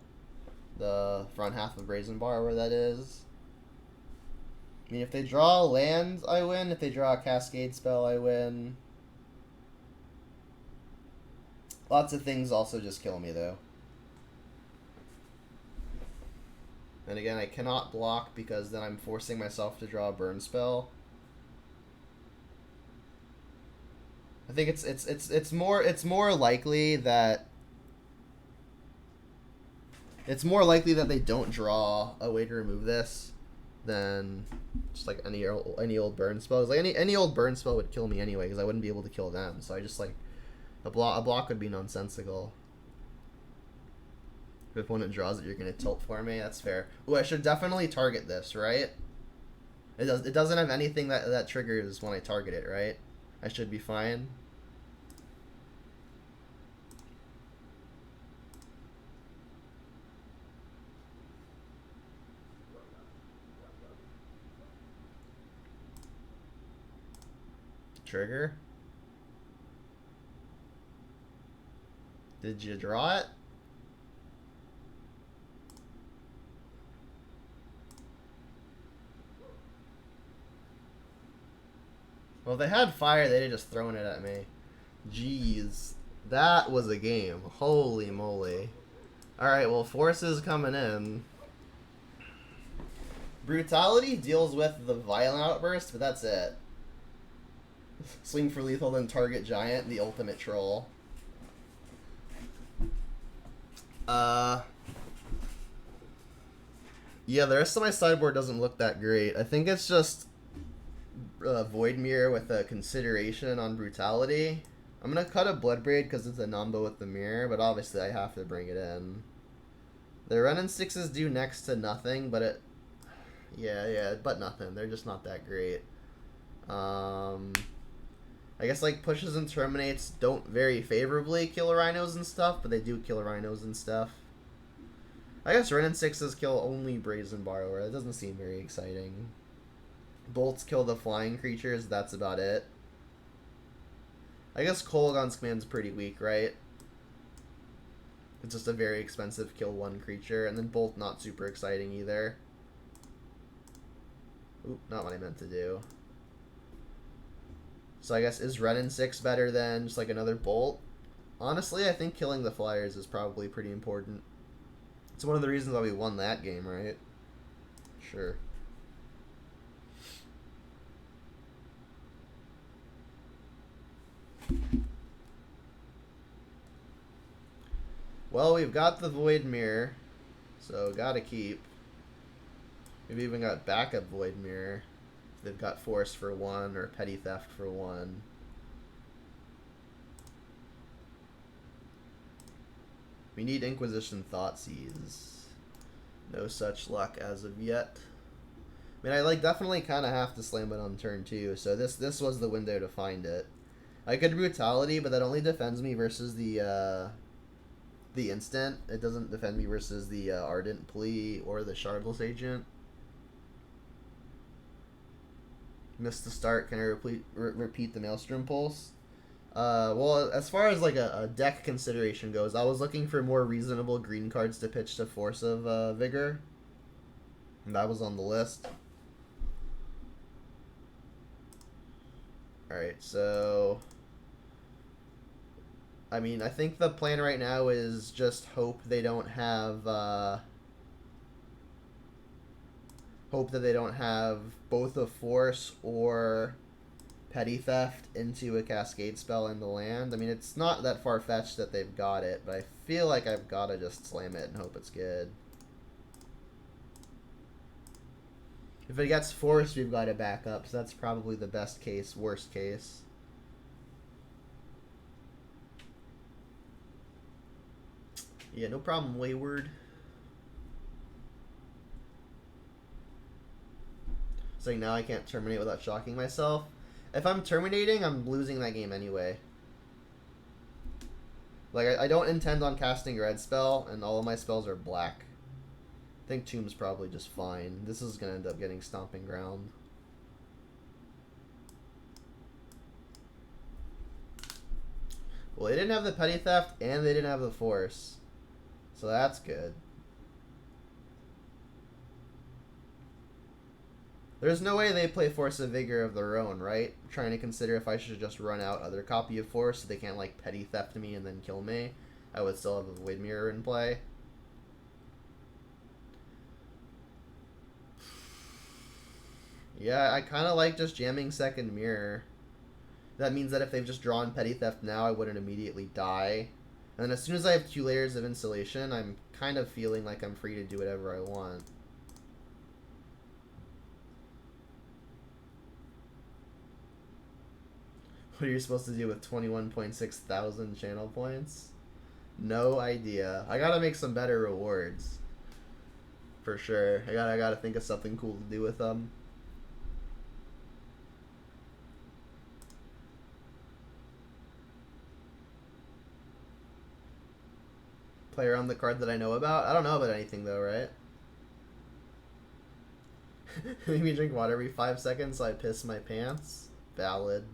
The front half of Brazen Bar, where that is. I mean, if they draw land, I win. If they draw a Cascade spell, I win. Lots of things also just kill me, though. And again, I cannot block because then I'm forcing myself to draw a burn spell. I think it's more likely that they don't draw a way to remove this than just like any old burn spells. Like any old burn spell would kill me anyway because I wouldn't be able to kill them. So I just like a block would be nonsensical. If the opponent draws it, you're gonna tilt for me. That's fair. Ooh, I should definitely target this, right? It doesn't have anything that triggers when I target it, right? I should be fine. Trigger. Did you draw it? Well, if they had fire, they'd have just thrown it at me. Jeez. That was a game. Holy moly. Alright, well, forces coming in. Brutality deals with the Violent Outburst, but that's it. Swing for lethal, then target giant, the ultimate troll. Yeah, the rest of my sideboard doesn't look that great. I think it's just Void Mirror with a consideration on Brutality. I'm gonna cut a Bloodbraid because it's a Numbo with the mirror, but obviously I have to bring it in. The Ren and 6s do next to nothing, but it... Yeah, but nothing. They're just not that great. I guess like pushes and terminates don't very favorably kill rhinos and stuff, but they do kill rhinos and stuff. I guess Ren and 6s kill only Brazen Borrower. That doesn't seem very exciting. Bolts kill the flying creatures, that's about it. I guess Kolaghan's command's pretty weak, right? It's just a very expensive kill one creature, and then Bolt not super exciting either. Oop, not what I meant to do. So I guess, is Ren and 6 better than just like another Bolt? Honestly, I think killing the Flyers is probably pretty important. It's one of the reasons why we won that game, right? Sure. Well, we've got the Void Mirror, so gotta keep. We've even got backup Void Mirror. They've got Force for 1 or Petty Theft for 1. We need Inquisition Thoughtseize. No such luck as of yet. I mean, I like definitely kind of have to slam it on turn 2, so this was the window to find it. I could Brutality, but that only defends me versus the instant. It doesn't defend me versus the Ardent Plea or the Shardless Agent. Missed the start. Can I repeat the Maelstrom Pulse? Well, as far as like a deck consideration goes, I was looking for more reasonable green cards to pitch to Force of Vigor. That was on the list. Alright, so I mean, I think the plan right now is just hope they don't have hope that they don't have both a force or petty theft into a cascade spell in the land. I mean, it's not that far fetched that they've got it, but I feel like I've got to just slam it and hope it's good. If it gets forced, we've got to back up, so that's probably the best case, worst case. Yeah, no problem, Wayward. So now I can't terminate without shocking myself. If I'm terminating, I'm losing that game anyway. Like, I don't intend on casting a red spell, and all of my spells are black. I think Tomb's probably just fine. This is going to end up getting Stomping Ground. Well, they didn't have the Petty Theft, and they didn't have the Force. So that's good. There's no way they play Force of Vigor of their own, right? I'm trying to consider if I should just run out other copy of Force so they can't, like, Petty Theft me and then kill me. I would still have a Void Mirror in play. Yeah, I kind of like just jamming Second Mirror. That means that if they've just drawn Petty Theft now, I wouldn't immediately die. And then as soon as I have 2 layers of insulation, I'm kind of feeling like I'm free to do whatever I want. What are you supposed to do with 21.6 thousand channel points? No idea. I gotta make some better rewards. For sure. I gotta think of something cool to do with them. Play around the card that I know about? I don't know about anything though, right? Make me drink water every 5 seconds so I piss my pants? Valid.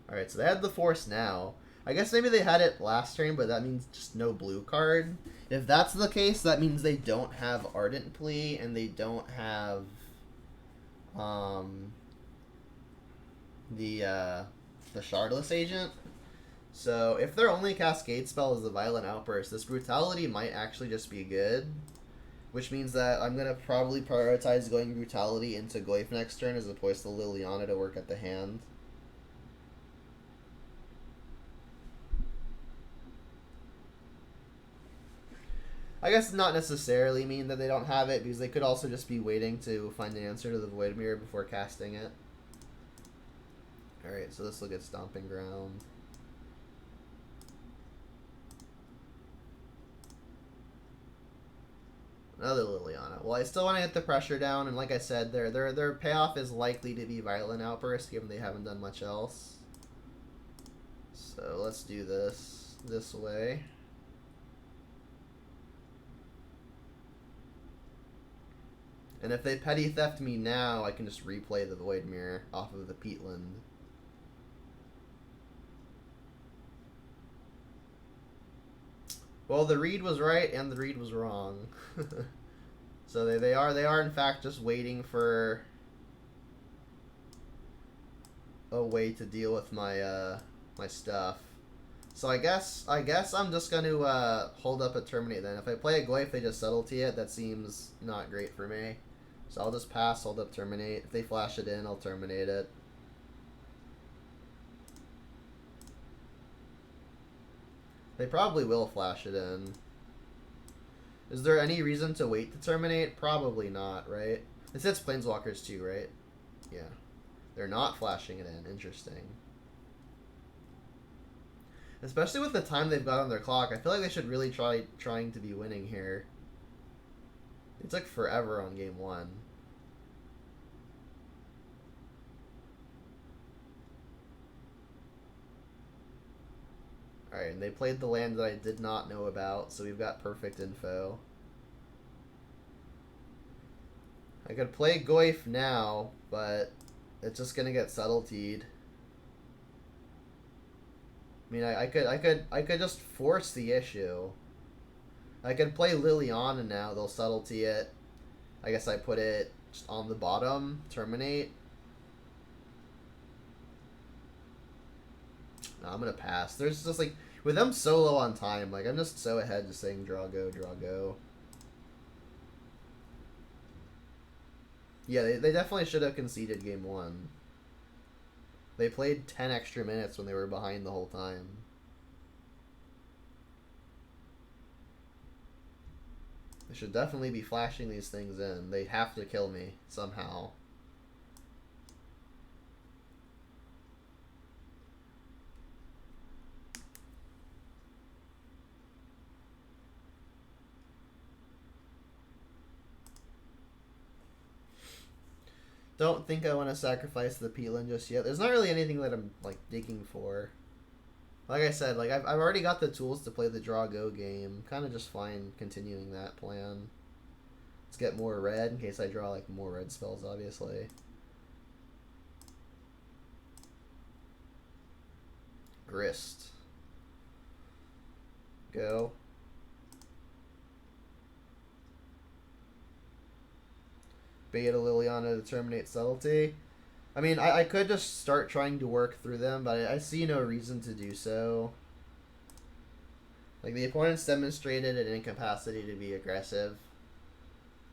Alright, so they had the Force now. I guess maybe they had it last turn, but that means just no blue card. If that's the case, that means they don't have Ardent Plea, and they don't have the Shardless Agent. So if their only Cascade spell is the Violent Outburst, this Brutality might actually just be good. Which means that I'm going to probably prioritize going Brutality into Goyf next turn as opposed to Liliana to work at the hand. I guess not necessarily mean that they don't have it, because they could also just be waiting to find an answer to the Void Mirror before casting it. Alright, so this will get Stomping Ground. Another Liliana. Well, I still want to get the pressure down, and like I said, their payoff is likely to be Violent Outburst, given they haven't done much else. So let's do this way. And if they Petty Theft me now, I can just replay the Void Mirror off of the Peatland. Well, the read was right and the read was wrong. So they are in fact just waiting for a way to deal with my my stuff. So I guess I'm just going to hold up a Terminate then. If I play a Goyf, they just Subtlety it. That seems not great for me. So I'll just pass, hold up, Terminate. If they flash it in, I'll terminate it. They probably will flash it in. Is there any reason to wait to terminate? Probably not, right? It says Planeswalkers too, right? Yeah. They're not flashing it in. Interesting. Especially with the time they've got on their clock, I feel like they should really trying to be winning here. It took forever on game 1. Alright, and they played the land that I did not know about, so we've got perfect info. I could play Goyf now, but it's just gonna get subtletied. I mean, I could just force the issue. I can play Liliana now. They'll subtlety it. I guess I put it just on the bottom. Terminate. No, I'm gonna pass. There's just like with them so low on time. Like I'm just so ahead, just saying draw go, draw go. Yeah, they definitely should have conceded game one. They played 10 extra minutes when they were behind the whole time. They should definitely be flashing these things in. They have to kill me somehow. Don't think I want to sacrifice the Peelin just yet. There's not really anything that I'm like digging for. Like I said, like I've already got the tools to play the draw go game. Kind of just fine continuing that plan. Let's get more red in case I draw like more red spells, obviously. Grist. Go. Beta Liliana to terminate subtlety. I mean, I could just start trying to work through them, but I see no reason to do so. Like, the opponent's demonstrated an incapacity to be aggressive.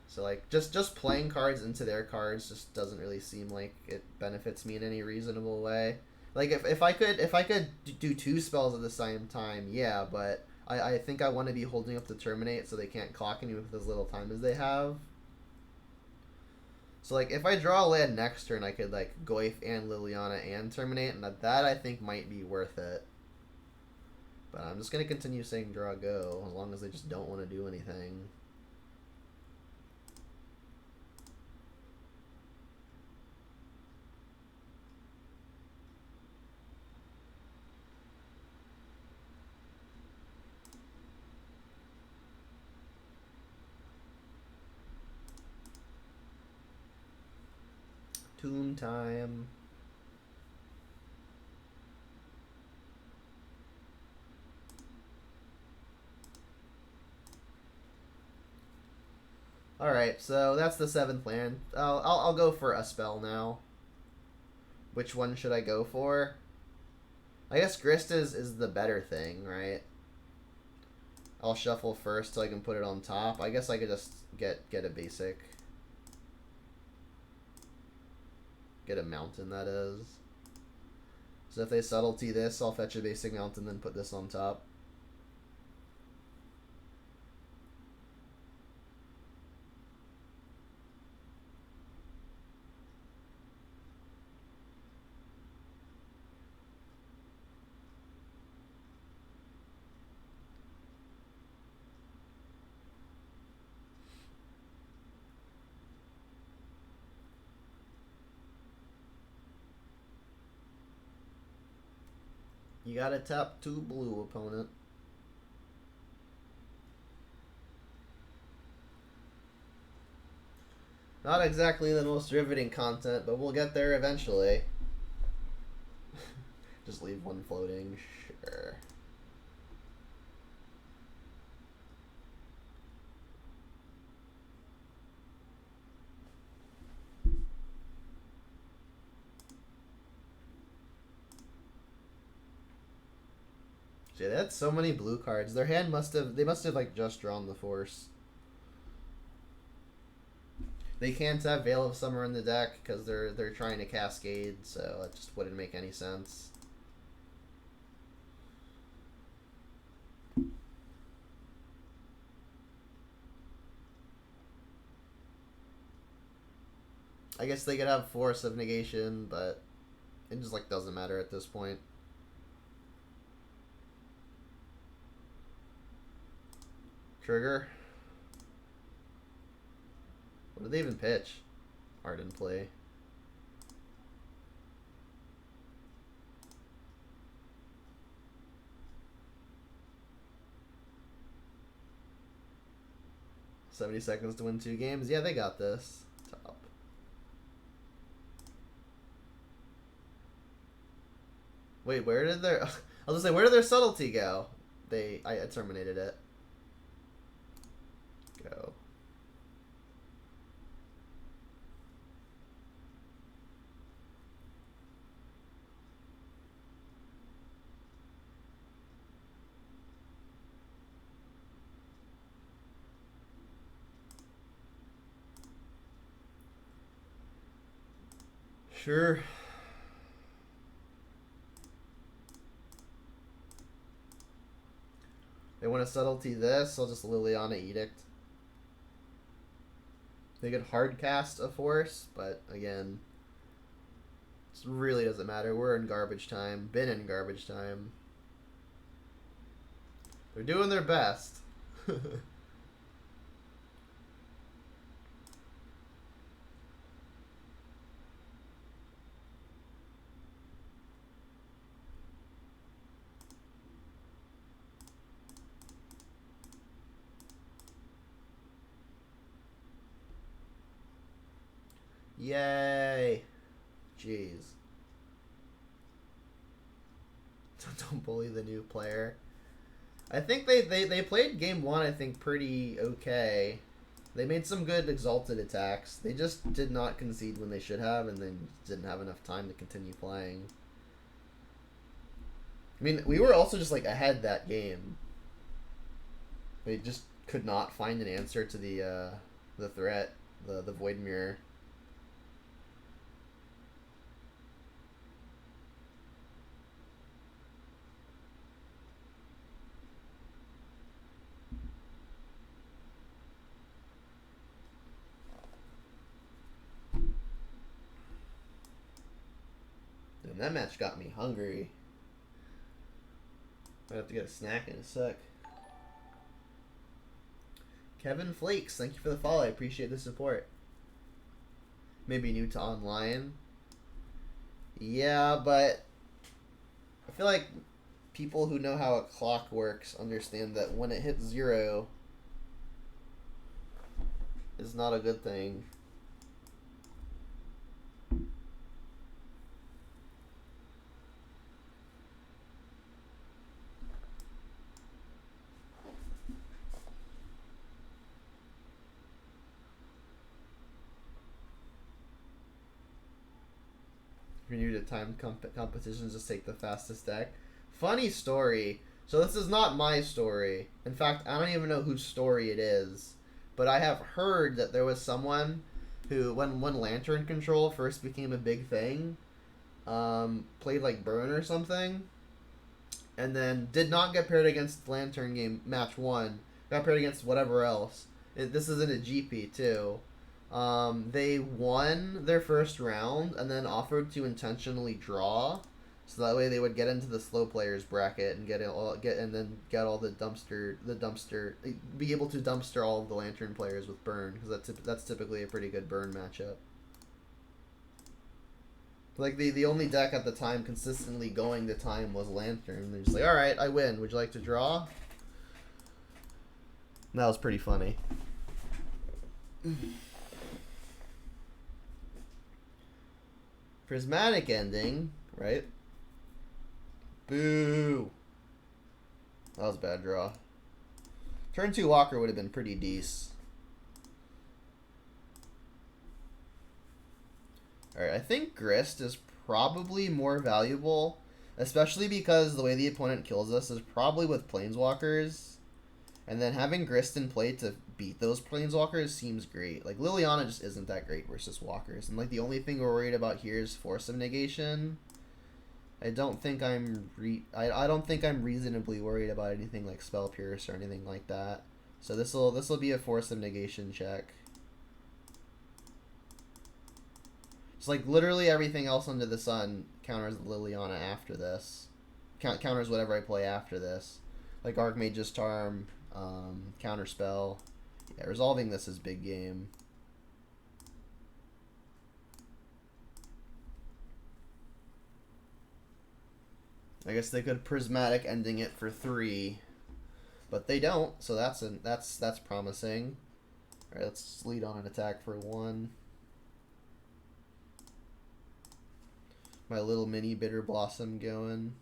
So, like, just playing cards into their cards just doesn't really seem like it benefits me in any reasonable way. Like, if I could do two spells at the same time, yeah, but I think I want to be holding up the terminate so they can't clock me with as little time as they have. So, like, if I draw a land next turn, I could, like, Goyf and Liliana and terminate, and that I think might be worth it. But I'm just going to continue saying draw go, as long as they just don't want to do anything. Toon time. Alright, so that's the 7th land. I'll go for a spell now. Which one should I go for? I guess Grist is the better thing, right? I'll shuffle first so I can put it on top. I guess I could just get a basic. Get a mountain, that is. So if they subtlety this, I'll fetch a basic mountain, then put this on top. You gotta tap 2 blue, opponent. Not exactly the most riveting content, but we'll get there eventually. Just leave one floating, sure. Yeah, they had so many blue cards. Their hand they must have like just drawn the force. They can't have Veil of Summer in the deck because they're trying to Cascade, so it just wouldn't make any sense. I guess they could have Force of Negation, but it just like doesn't matter at this point. Trigger. What did they even pitch? Art in play. $70 seconds to win 2 games. Yeah, they got this. Top. Wait, where did their... I was gonna say, where did their subtlety go? I terminated it. Go. Sure. They want to subtlety this, I'll just Liliana Edict. They could hard cast a force, but again, it really doesn't matter. We're in garbage time. Been in garbage time. They're doing their best. Yay. Jeez. Don't bully the new player. I think they played game one, I think, pretty okay. They made some good exalted attacks. They just did not concede when they should have, and then didn't have enough time to continue playing. I mean, we were also just like ahead that game. They just could not find an answer to the threat, the Void Mirror. And that match got me hungry. I have to get a snack in a sec. Kevin Flakes, thank you for the follow. I appreciate the support. Maybe new to online. Yeah, but I feel like people who know how a clock works understand that when it hits 0, it's not a good thing. If you're new to time competitions, just take the fastest deck. Funny story. So this is not my story. In fact, I don't even know whose story it is. But I have heard that there was someone who, when Lantern Control first became a big thing, played like Burn or something, and then did not get paired against Lantern game match 1. Got paired against whatever else. This is in a GP too. They won their first round and then offered to intentionally draw, so that way they would get into the slow players bracket and get all the dumpster, be able to dumpster all of the Lantern players with Burn, because that's typically a pretty good Burn matchup. Like the only deck at the time consistently going to time was Lantern. They're just like, all right, I win. Would you like to draw? That was pretty funny. Prismatic ending, right? Boo. That was a bad draw. Turn 2 Walker would have been pretty decent. Alright, I think Grist is probably more valuable, especially because the way the opponent kills us is probably with Planeswalkers. And then having Grist in play to beat those Planeswalkers seems great. Like, Liliana just isn't that great versus Walkers. And, like, the only thing we're worried about here is Force of Negation. I don't think I'm reasonably worried about anything like Spell Pierce or anything like that. So this'll be a Force of Negation check. It's like literally everything else under the sun counters Liliana after this. Counters whatever I play after this. Like Archmage's Charm, Counterspell. Yeah, resolving this is big game. I guess they could Prismatic ending it for 3, but they don't, so that's promising. All right, let's lead on an attack for 1. My little mini Bitter Blossom going.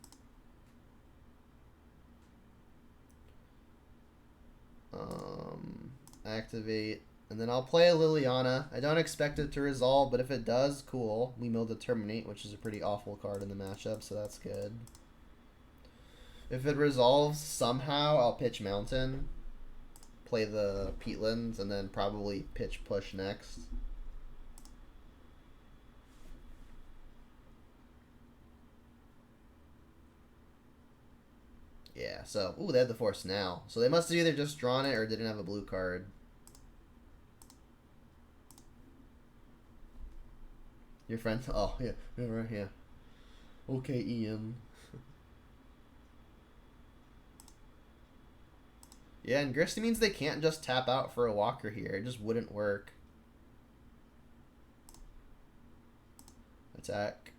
activate. And then I'll play a Liliana. I don't expect it to resolve, but if it does, cool. We mill Determinate, which is a pretty awful card in the matchup, so that's good. If it resolves somehow, I'll pitch Mountain, play the Peatlands, and then probably pitch Push next. Yeah, so, ooh, they had the Force now. So they must have either just drawn it or didn't have a blue card. Your friend? Oh, yeah, right here. Okay, Ian. Yeah, and Grist means they can't just tap out for a Walker here. It just wouldn't work. Attack.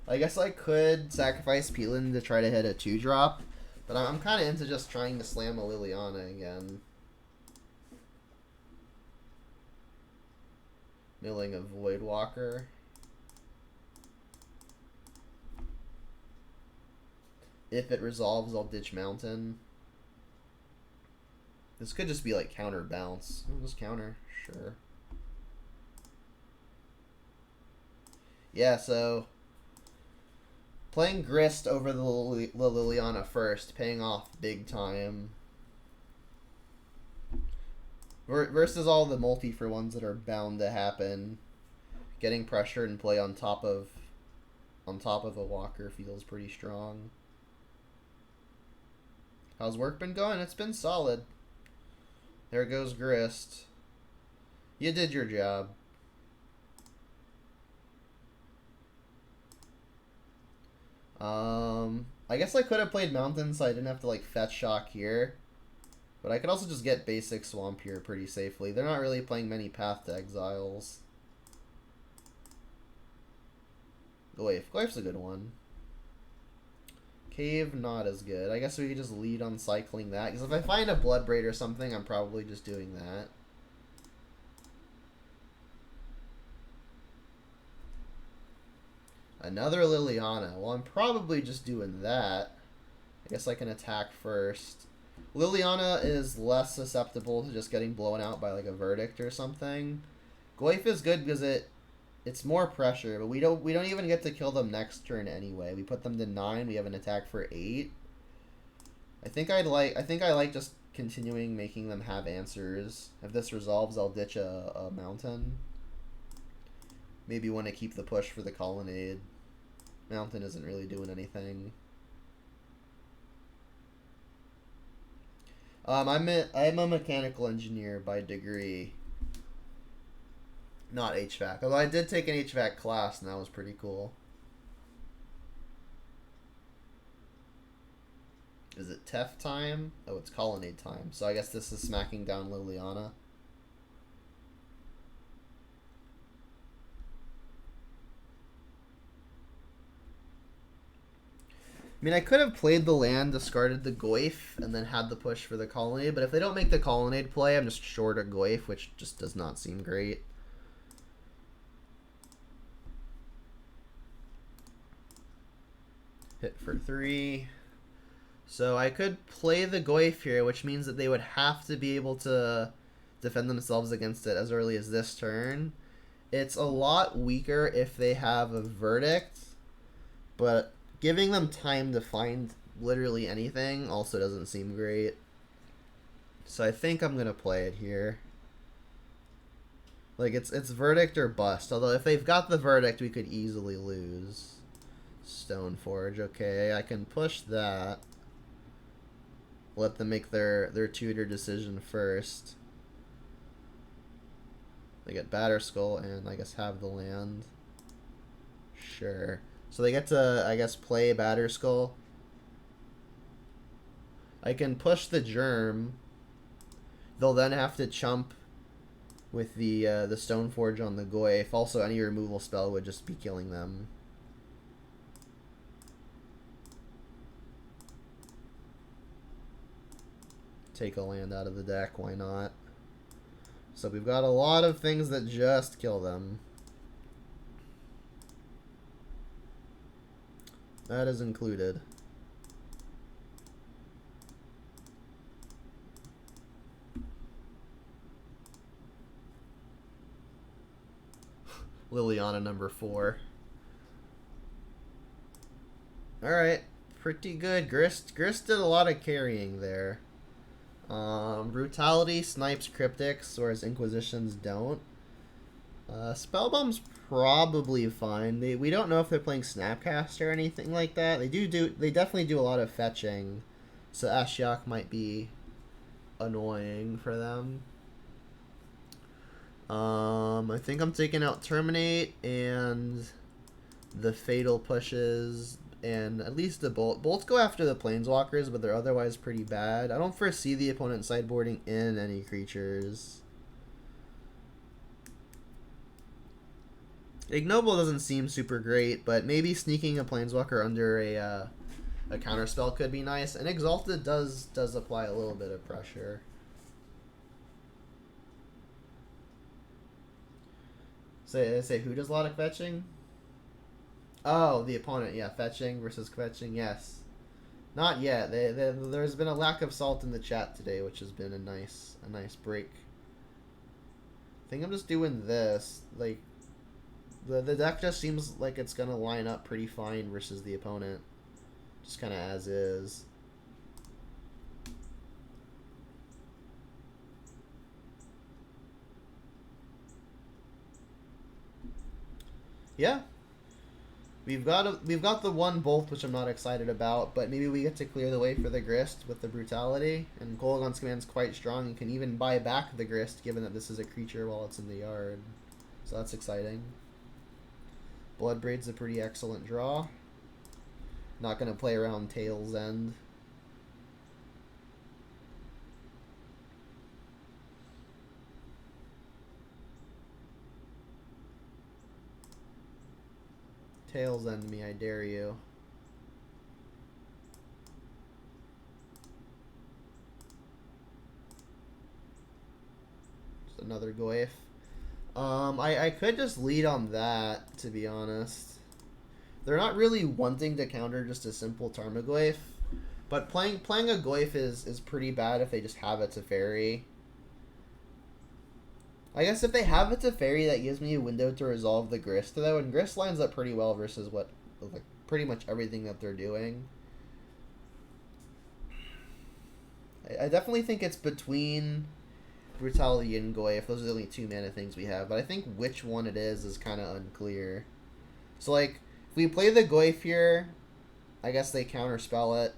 I guess I could sacrifice Peatland to try to hit a 2-drop, but I'm kind of into just trying to slam a Liliana again. Milling a Voidwalker. If it resolves, I'll ditch Mountain. This could just be like counter bounce. Oh, just counter, sure. Yeah, so playing Grist over the Liliana first, paying off big time. Versus all the multi for ones that are bound to happen. Getting pressure and play on top of a Walker feels pretty strong. How's work been going? It's been solid. There goes Grist. You did your job. I guess I could have played Mountain so I didn't have to like fetch shock here. But I could also just get basic Swamp here pretty safely. They're not really playing many Path to Exiles. Goyf. Goyf's a good one. Cave, not as good. I guess we could just lead on cycling that. Because if I find a Bloodbraid or something, I'm probably just doing that. Another Liliana. Well, I'm probably just doing that. I guess I can attack first. Liliana is less susceptible to just getting blown out by like a Verdict or something. Goyf is good because it's more pressure, but we don't even get to kill them next turn anyway. We put them to 9. We have an attack for 8. I think I like just continuing making them have answers. If this resolves, I'll ditch a Mountain. Maybe want to keep the push for the Colonnade. Mountain isn't really doing anything. I'm a mechanical engineer by degree. Not HVAC. Although I did take an HVAC class and that was pretty cool. Is it Tef time? Oh, it's Colonnade time. So I guess this is smacking down Liliana. I mean, I could have played the land, discarded the Goyf, and then had the push for the Colonnade, but if they don't make the Colonnade play, I'm just short a Goyf, which just does not seem great. Hit for 3. So I could play the Goyf here, which means that they would have to be able to defend themselves against it as early as this turn. It's a lot weaker if they have a Verdict, but giving them time to find literally anything also doesn't seem great. So I think I'm going to play it here. Like, it's Verdict or bust. Although if they've got the Verdict, we could easily lose. Stoneforge, okay. I can push that. Let them make their tutor decision first. They get Batterskull and I guess have the land. Sure. So they get to, I guess, play Batterskull. I can push the Germ. They'll then have to chump with the Stoneforge on the Goyf. Also, any removal spell would just be killing them. Take a land out of the deck, why not? So we've got a lot of things that just kill them. That is included. Liliana number 4. Alright, pretty good. Grist did a lot of carrying there. Brutality snipes cryptics, whereas Inquisitions don't. Spellbomb's probably fine. We don't know if they're playing Snapcast or anything like that. They definitely do a lot of fetching, so Ashiok might be annoying for them. I think I'm taking out Terminate and the Fatal pushes, and at least the Bolt. Bolts go after the Planeswalkers, but they're otherwise pretty bad. I don't foresee the opponent sideboarding in any creatures. Ignoble doesn't seem super great, but maybe sneaking a Planeswalker under a counterspell could be nice. And Exalted does apply a little bit of pressure. Say who does a lot of fetching? Oh, the opponent, yeah, fetching versus fetching, yes. Not yet. There's been a lack of salt in the chat today, which has been a nice break. I think I'm just doing this. Like, the deck just seems like it's gonna line up pretty fine versus the opponent, just kind of as is. Yeah. We've got the one Bolt, which I'm not excited about, but maybe we get to clear the way for the Grist with the Brutality. And Kolaghan's Command's quite strong and can even buy back the Grist, given that this is a creature while it's in the yard. So that's exciting. Bloodbraid's a pretty excellent draw. Not going to play around Tail's End. Tail's End me, I dare you. Just another Goyf. I could just lead on that, to be honest. They're not really wanting to counter just a simple Tarmogoyf, but playing a Goyf is pretty bad if they just have a Teferi. I guess if they have a Teferi, that gives me a window to resolve the Grist, though, and Grist lines up pretty well versus what, like, pretty much everything that they're doing. I definitely think it's between Brutality and Goyf. Those are the only 2 mana things we have, but I think which one it is kind of unclear. So, like, if we play the Goyf here, I guess they counterspell it.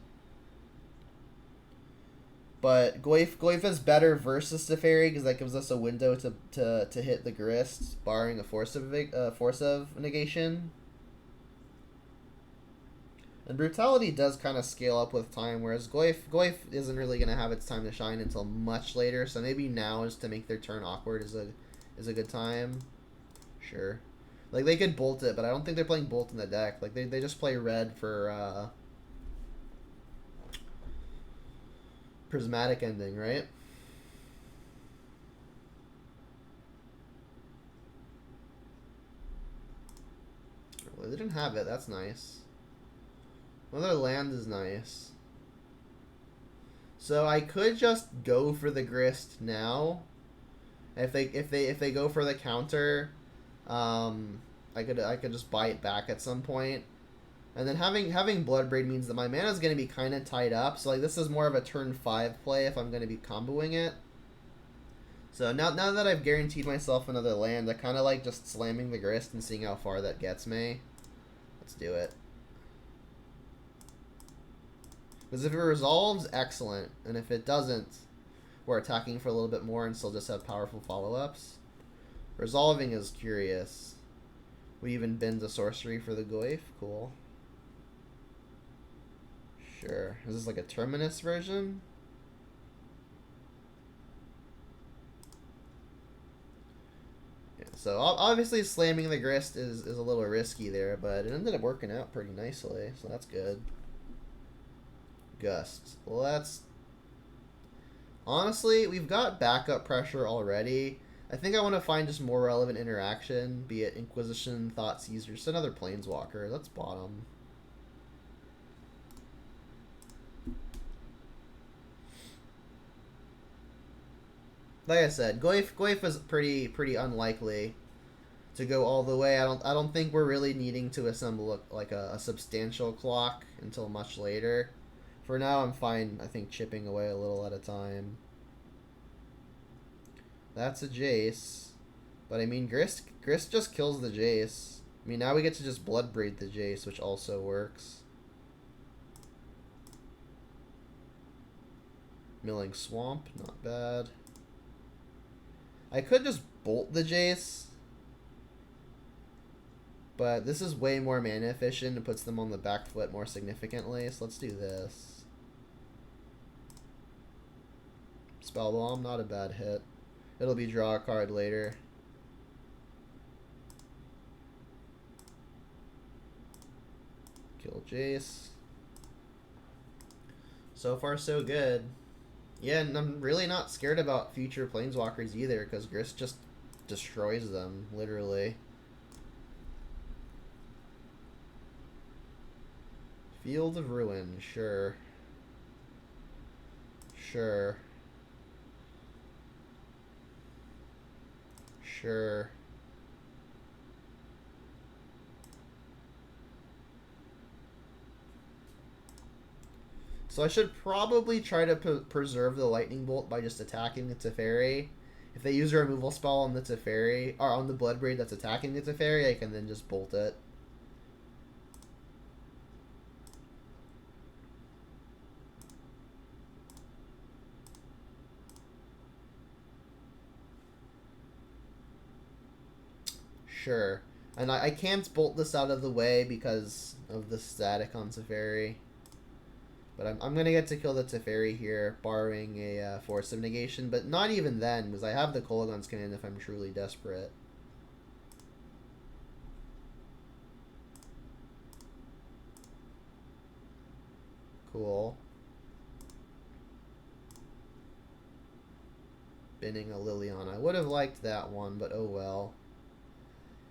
But Goyf is better versus Teferi because that gives us a window to hit the Grist, barring a force of negation. And Brutality does kind of scale up with time, whereas Goyf isn't really going to have its time to shine until much later, so maybe now is to make their turn awkward is a good time. Sure. Like, they could Bolt it, but I don't think they're playing Bolt in the deck. Like, they just play red for Prismatic Ending, right? Well, they didn't have it. That's nice. Another land is nice. So I could just go for the Grist now. If they go for the counter, I could just buy it back at some point. And then having Bloodbraid means that my mana is going to be kind of tied up. So, like, this is more of a turn 5 play if I'm going to be comboing it. So now that I've guaranteed myself another land, I kind of like just slamming the Grist and seeing how far that gets me. Let's do it. Because if it resolves, excellent. And if it doesn't, we're attacking for a little bit more and still just have powerful follow-ups. Resolving is curious. We even bend the sorcery for the Goyf. Cool. Sure. Is this like a Terminus version? Yeah, so obviously slamming the Grist is a little risky there, but it ended up working out pretty nicely, so that's good. Gust. Well, that's... Honestly, we've got backup pressure already. I think I want to find just more relevant interaction, be it Inquisition, Thoughtseize, or just another Planeswalker. Let's bottom. Like I said, Goyf is pretty unlikely. to go all the way. I don't think we're really needing to assemble like a substantial clock until much later. For now, I'm fine. I think chipping away a little at a time. That's a Jace, but I mean Grist just kills the Jace. I mean now we get to just Bloodbraid the Jace, which also works. Milling Swamp, not bad. I could just bolt the Jace, but this is way more mana efficient and puts them on the back foot more significantly, so let's do this. Spell Bomb, not a bad hit. It'll be draw a card later. Kill Jace. So far so good. Yeah, and I'm really not scared about future Planeswalkers either, because Grist just destroys them, literally. Field of Ruin, sure. Sure. Sure. So I should probably try to preserve the Lightning Bolt by just attacking the Teferi. If they use a removal spell on the Teferi, or on the Bloodbraid that's attacking the Teferi, I can then just bolt it. Sure. And I can't bolt this out of the way because of the static on Teferi. But I'm going to get to kill the Teferi here, borrowing a Force of Negation. But not even then, because I have the Kolaghan's Command if I'm truly desperate. Cool. Binning a Liliana. I would have liked that one, but oh well.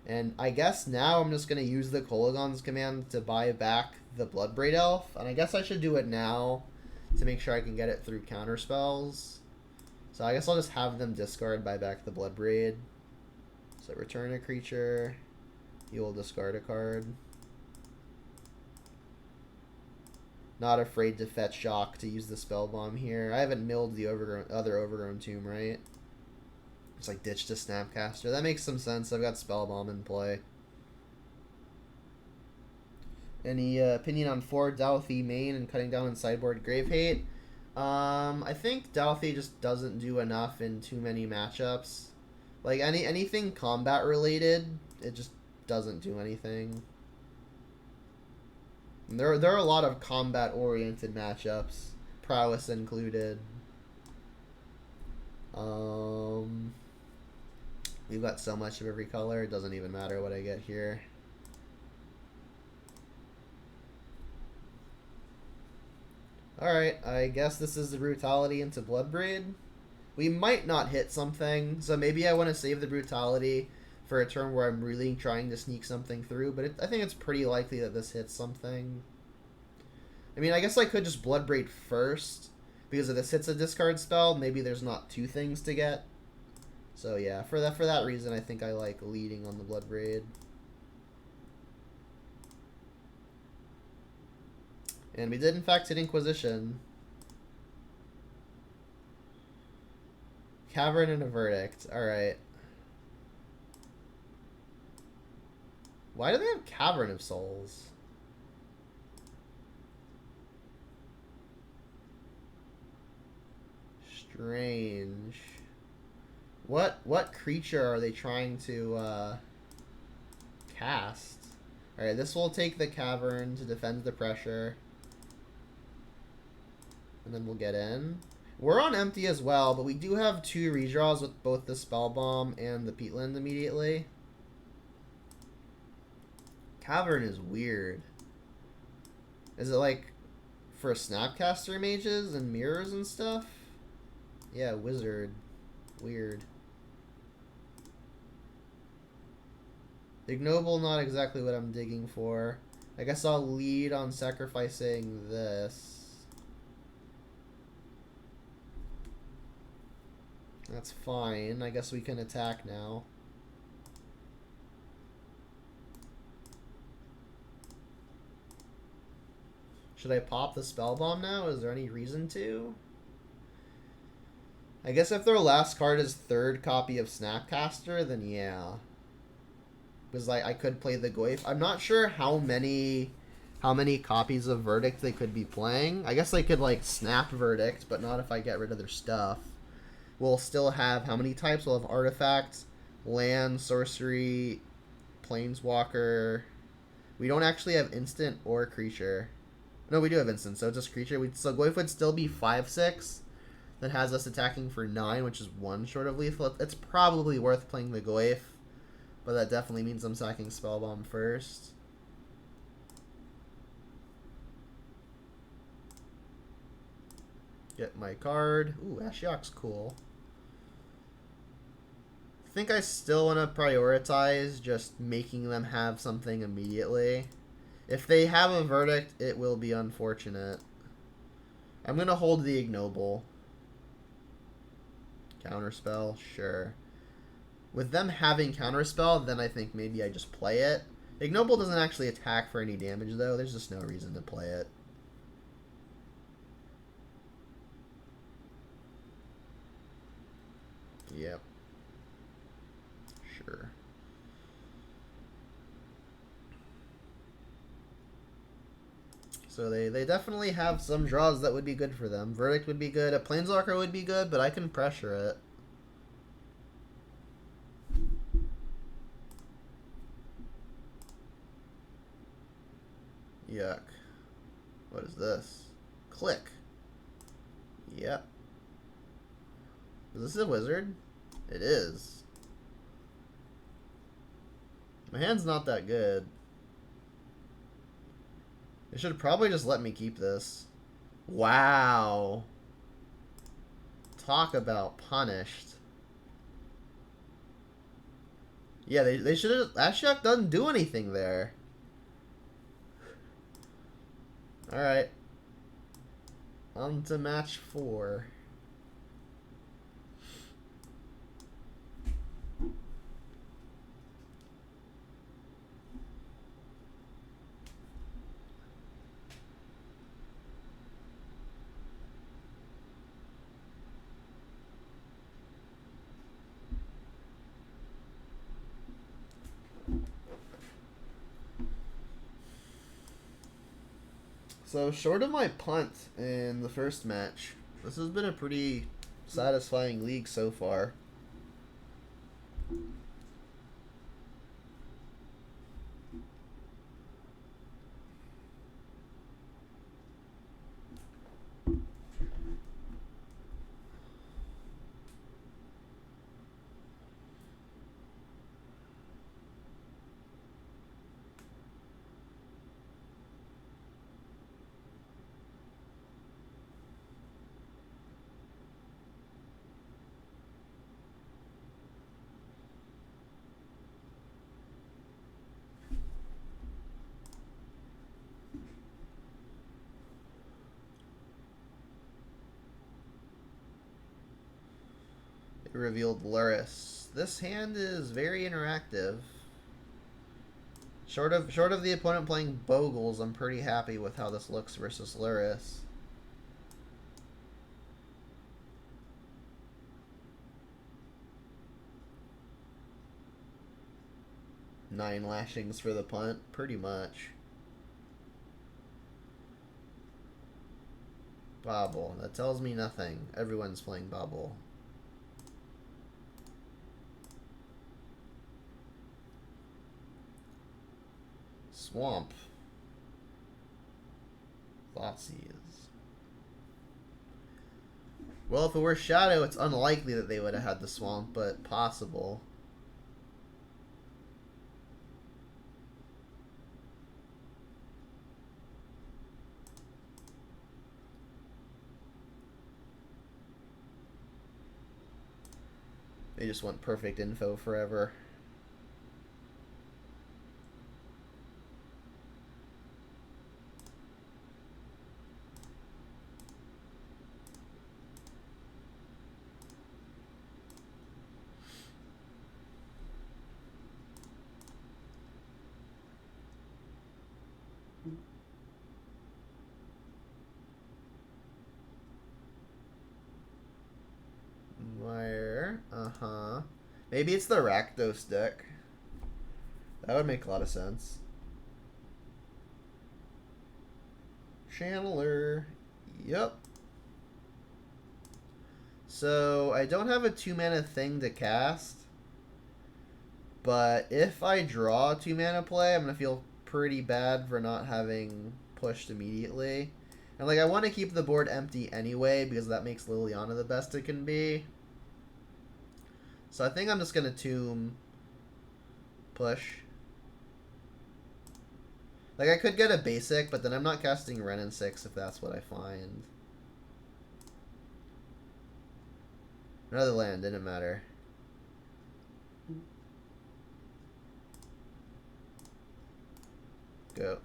And I guess now I'm just going to use the Kolaghan's Command to buy back the Bloodbraid Elf. And I guess I should do it now to make sure I can get it through counter spells. So I guess I'll just have them discard, buy back the Bloodbraid. So return a creature. You will discard a card. Not afraid to fetch Shock to use the Spell Bomb here. I haven't milled the other Overgrown Tomb, right? It's like ditch to Snapcaster. That makes some sense. I've got Spell Bomb in play. Any opinion on 4 Dauthi main and cutting down on sideboard Grave Hate? I think Dauthi just doesn't do enough in too many matchups. Like anything combat related, it just doesn't do anything. And there are a lot of combat oriented matchups, prowess included. We've got so much of every color, it doesn't even matter what I get here. Alright, I guess this is the Brutality into Bloodbraid. We might not hit something, so maybe I want to save the Brutality for a turn where I'm really trying to sneak something through, but I think it's pretty likely that this hits something. I mean, I guess I could just Bloodbraid first, because if this hits a discard spell, maybe there's not 2 things to get. So yeah, for that reason, I think I like leading on the Bloodbraid. And we did in fact hit Inquisition. Cavern and a Verdict. Alright. Why do they have Cavern of Souls? Strange. What creature are they trying to cast? Alright, this will take the Cavern to defend the pressure. And then we'll get in. We're on empty as well, but we do have 2 redraws with both the Spell Bomb and the Peatland immediately. Cavern is weird. Is it like for Snapcaster mages and mirrors and stuff? Yeah, wizard. Weird. Ignoble, not exactly what I'm digging for. I guess I'll lead on sacrificing this. That's fine. I guess we can attack now. Should I pop the spell bomb now? Is there any reason to? I guess if their last card is third copy of Snapcaster, then yeah. Because I could play the Goyf. I'm not sure how many copies of Verdict they could be playing. I guess they could like snap Verdict, but not if I get rid of their stuff. We'll still have how many types? We'll have Artifacts, Land, Sorcery, Planeswalker. We don't actually have Instant or Creature. No, we do have Instant, so it's just Creature. So Goyf would still be 5/6. That has us attacking for 9, which is 1 short of lethal. It's probably worth playing the Goyf, but that definitely means I'm sacking Spellbomb first. Get my card. Ooh, Ashiok's cool. I think I still want to prioritize just making them have something immediately. If they have a Verdict, it will be unfortunate. I'm going to hold the Ignoble. Counterspell, sure. With them having Counterspell, then I think maybe I just play it. Ignoble doesn't actually attack for any damage, though. There's just no reason to play it. Yep. Sure. So they definitely have some draws that would be good for them. Verdict would be good. A Planeswalker would be good, but I can pressure it. Yuck. What is this? Click. Yep. Is this a wizard? It is. My hand's not that good. They should probably just let me keep this. Wow. Talk about punished. Yeah, they should have... Ashiok doesn't do anything there. Alright. On to match 4. So, short of my punt in the first match, this has been a pretty satisfying league so far. It revealed Luris. This hand is very interactive. Short of the opponent playing Bogles, I'm pretty happy with how this looks versus Luris. Nine lashings for the punt, pretty much. Bobble. That tells me nothing. Everyone's playing Bobble. Swamp. Thoughtseize. Well, if it were Shadow, it's unlikely that they would have had the Swamp, but possible. They just want perfect info forever. Uh-huh. Maybe it's the Rakdos deck. That would make a lot of sense. Channeler. Yep. So, I don't have a 2-mana thing to cast. But if I draw a 2-mana play, I'm going to feel pretty bad for not having pushed immediately. And, like, I want to keep the board empty anyway, because that makes Liliana the best it can be. So I think I'm just going to tomb, push. Like, I could get a basic, but then I'm not casting Ren and 6 if that's what I find. Another land, didn't matter. Go.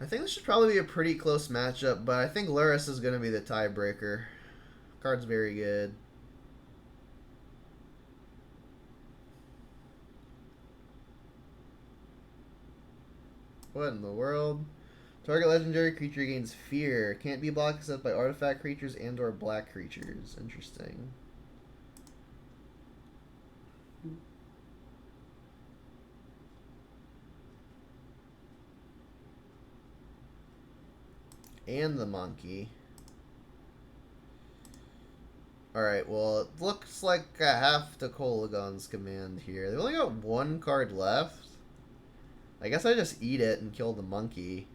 I think this should probably be a pretty close matchup, but I think Luris is going to be the tiebreaker. Card's very good. What in the world? Target legendary creature gains fear. Can't be blocked except by artifact creatures and or black creatures. Interesting. And the monkey. Alright, well, it looks like I have to Kolagon's command here. They've only got one card left. I guess I just eat it and kill the monkey.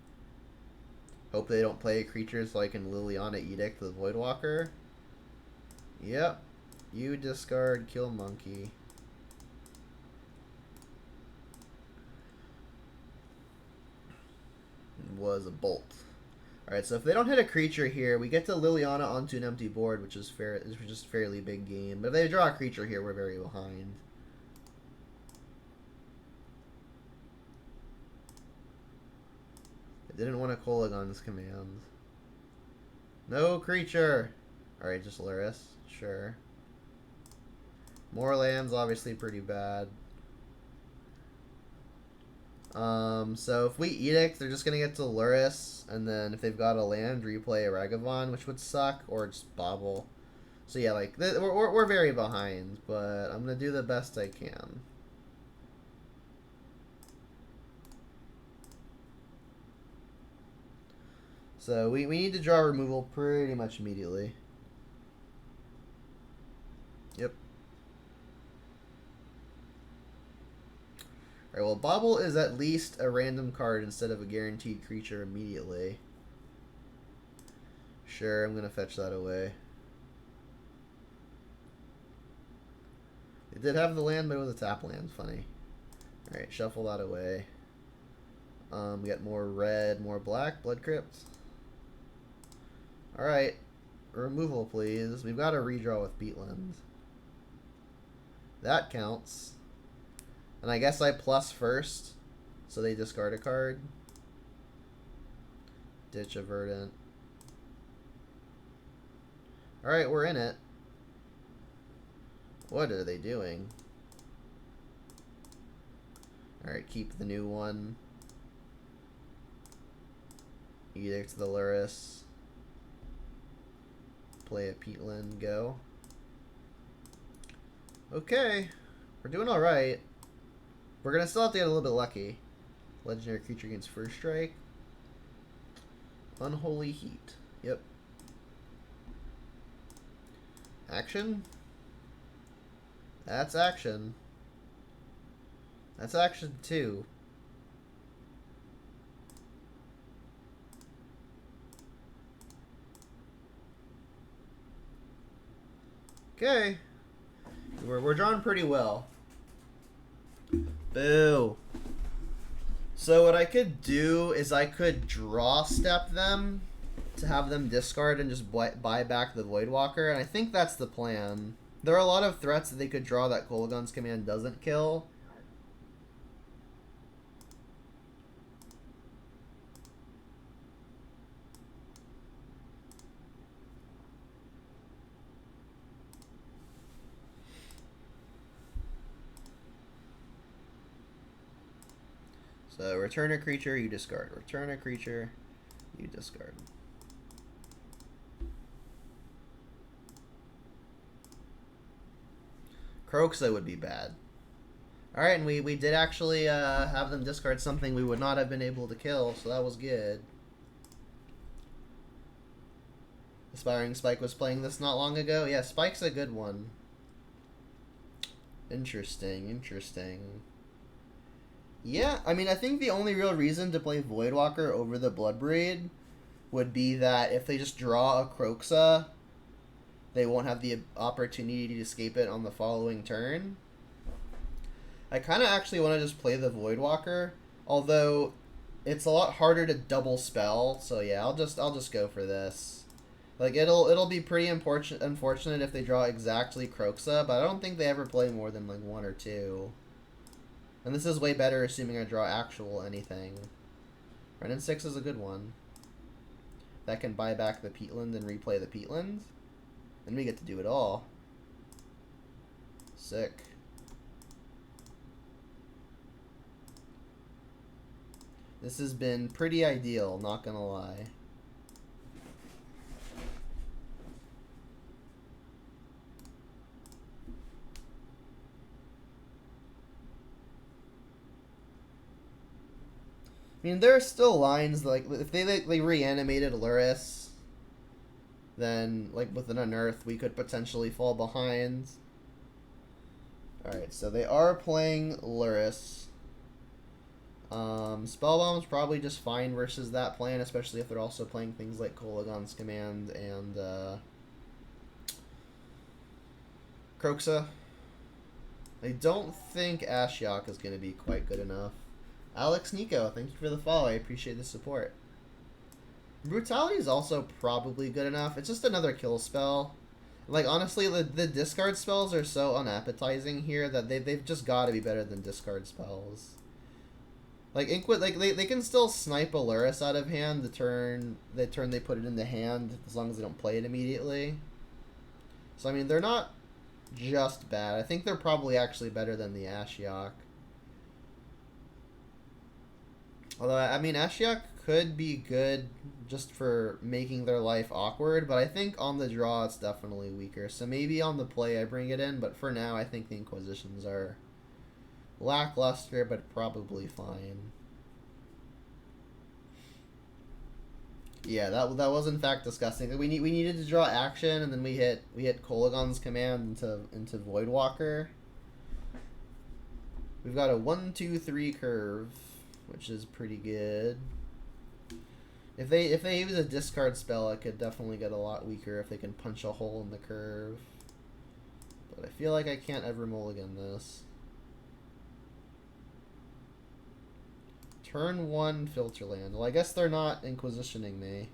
Hope they don't play a creature so I can Liliana Edict the Voidwalker. Yep. You discard, kill monkey. It was a bolt. Alright, so if they don't hit a creature here, we get to Liliana onto an empty board, which is just a fairly big game. But if they draw a creature here, we're very behind. I didn't want to Kolagon's command. No creature! Alright, just Luris. Sure. More lands, obviously pretty bad. So if we Edict, they're just gonna get to Luris, and then if they've got a land, replay a Ragavan, which would suck, or just Bobble. So yeah, like, we're very behind, but I'm gonna do the best I can. So we need to draw removal pretty much immediately. Yep. Alright, well, Bobble is at least a random card instead of a guaranteed creature immediately. Sure, I'm going to fetch that away. It did have the land, but it was a tap land. Funny. Alright, shuffle that away. We got more red, more black. Blood Crypt. Alright. Removal, please. We've got a redraw with Beatland. That counts. And I guess I plus first, so they discard a card. Ditch a Verdant. Alright, we're in it. What are they doing? Alright, keep the new one. Edict the Luris. Play a Peatland, go. Okay. We're doing alright. We're going to still have to get a little bit lucky. Legendary creature gains first strike. Unholy Heat. Yep. Action? That's action. That's action 2. Okay. We're drawing pretty well. Boo. So what I could do is I could draw step them to have them discard and just buy back the Voidwalker, and I think that's the plan. There are a lot of threats that they could draw that Kolagon's command doesn't kill. So return a creature, you discard. Return a creature, you discard. Kroxa would be bad. Alright, and we did actually have them discard something we would not have been able to kill, so that was good. Aspiring Spike was playing this not long ago. Yeah, Spike's a good one. Interesting, interesting. Yeah, I mean, I think the only real reason to play Voidwalker over the Bloodbraid would be that if they just draw a Kroxa, they won't have the opportunity to escape it on the following turn. I kind of actually want to just play the Voidwalker, although it's a lot harder to double spell. So yeah, I'll just go for this. Like it'll be pretty unfortunate if they draw exactly Kroxa, but I don't think they ever play more than like 1 or 2. And this is way better assuming I draw actual anything. Renin 6 is a good one. That can buy back the Peatland and replay the Peatland. And we get to do it all. Sick. This has been pretty ideal, not gonna lie. I mean, there are still lines, like, if they reanimated Luris, then, like, with an Unearth, we could potentially fall behind. Alright, so they are playing Luris. Spellbomb's probably just fine versus that plan, especially if they're also playing things like Kolagon's Command and, Kroxa. I don't think Ashiok is going to be quite good enough. Alex Nico, thank you for the follow. I appreciate the support. Brutality is also probably good enough. It's just another kill spell. Like, honestly, the discard spells are so unappetizing here that they've just got to be better than discard spells. Like, Inquit, like they can still snipe a Luris out of hand the turn they put it in the hand, as long as they don't play it immediately. So, I mean, they're not just bad. I think they're probably actually better than the Ashiok. Although, I mean, Ashiok could be good just for making their life awkward, but I think on the draw it's definitely weaker. So maybe on the play I bring it in, but for now I think the Inquisitions are lackluster, but probably fine. Yeah, that was in fact disgusting. We needed to draw action, and then we hit Kolagon's Command into Voidwalker. We've got a 1-2-3 curve, which is pretty good. If they use a discard spell, it could definitely get a lot weaker if they can punch a hole in the curve. But I feel like I can't ever mulligan this. Turn 1 Filterland. Well, I guess they're not Inquisitioning me.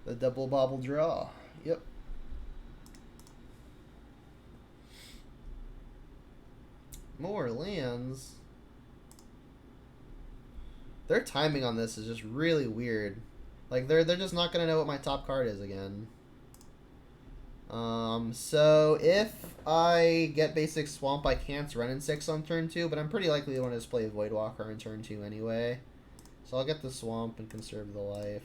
The double bobble draw. Yep. More lands. Their timing on this is just really weird. Like they're just not gonna know what my top card is again. So if I get basic swamp, I can't run in 6 on turn 2, but I'm pretty likely to want to just play Voidwalker on turn 2 anyway. So I'll get the swamp and conserve the life.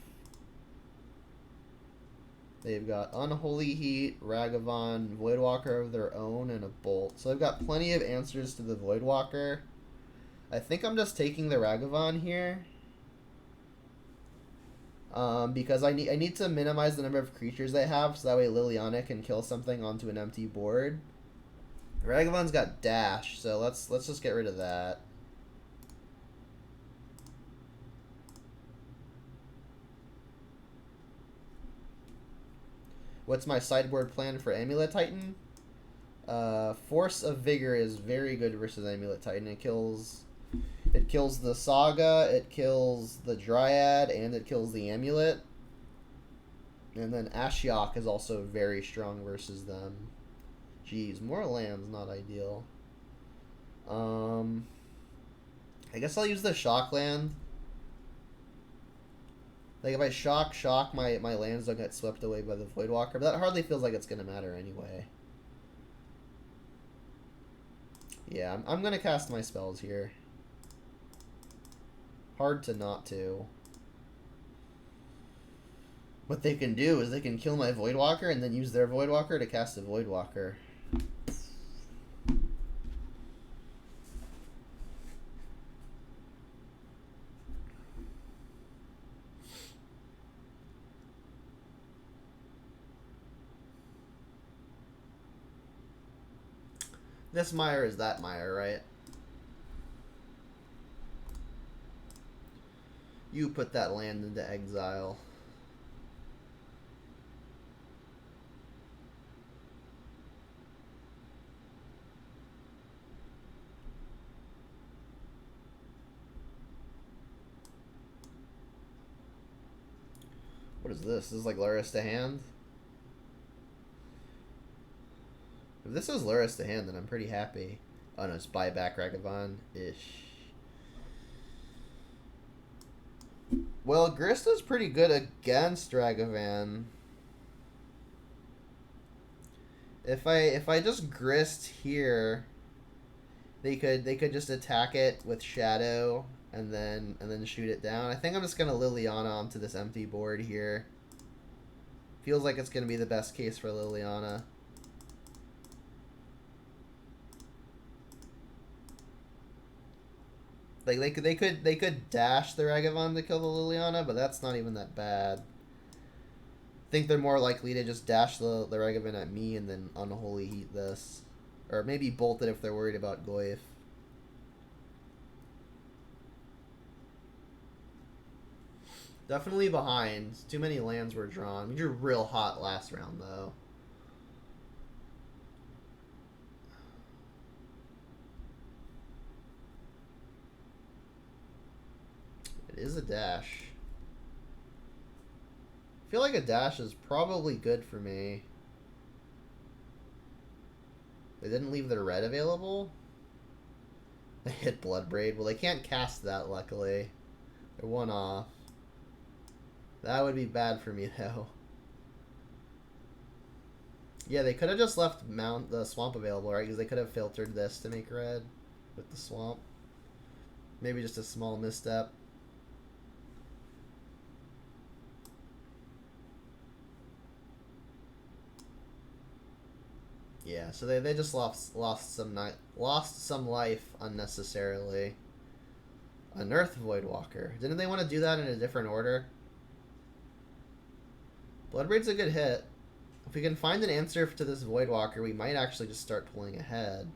They've got Unholy Heat, Ragavan, Voidwalker of their own, and a Bolt. So they've got plenty of answers to the Voidwalker. I think I'm just taking the Ragavan here. Because I need to minimize the number of creatures they have, so that way Liliana can kill something onto an empty board. Ragavan's got Dash, so let's just get rid of that. What's my sideboard plan for Amulet Titan? Force of Vigor is very good versus Amulet Titan. It kills the Saga, it kills the Dryad, and it kills the Amulet. And then Ashiok is also very strong versus them. Jeez, more lands, not ideal. I guess I'll use the Shock land. Like, if I shock, my lands don't get swept away by the Voidwalker, but that hardly feels like it's going to matter anyway. Yeah, I'm going to cast my spells here. Hard to not to. What they can do is they can kill my Voidwalker and then use their Voidwalker to cast a Voidwalker. This Mire is that Mire, right? You put that land into exile. What is this? This is like Luris to hand? If this is Luris to hand, then I'm pretty happy. Oh no, it's buyback Ragavan-ish. Well, Grista's pretty good against Ragavan. If I just Grist here, they could just attack it with Shadow and then shoot it down. I think I'm just gonna Liliana onto this empty board here. Feels like it's gonna be the best case for Liliana. Like they could dash the Ragavan to kill the Liliana, but that's not even that bad. I think they're more likely to just dash the Ragavan at me and then Unholy Heat this. Or maybe bolt it if they're worried about Goyf. Definitely behind. Too many lands were drawn. We drew real hot last round, though. It is a dash. I feel like a dash is probably good for me. They didn't leave their red available. They hit Bloodbraid. Well, they can't cast that, luckily. They're one off. That would be bad for me, though. Yeah, they could have just left the swamp available, right? Because they could have filtered this to make red with the swamp. Maybe just a small misstep. Yeah, so they just lost some life unnecessarily. Unearth Voidwalker. Didn't they want to do that in a different order? Bloodbraid's a good hit. If we can find an answer to this Voidwalker, we might actually just start pulling ahead.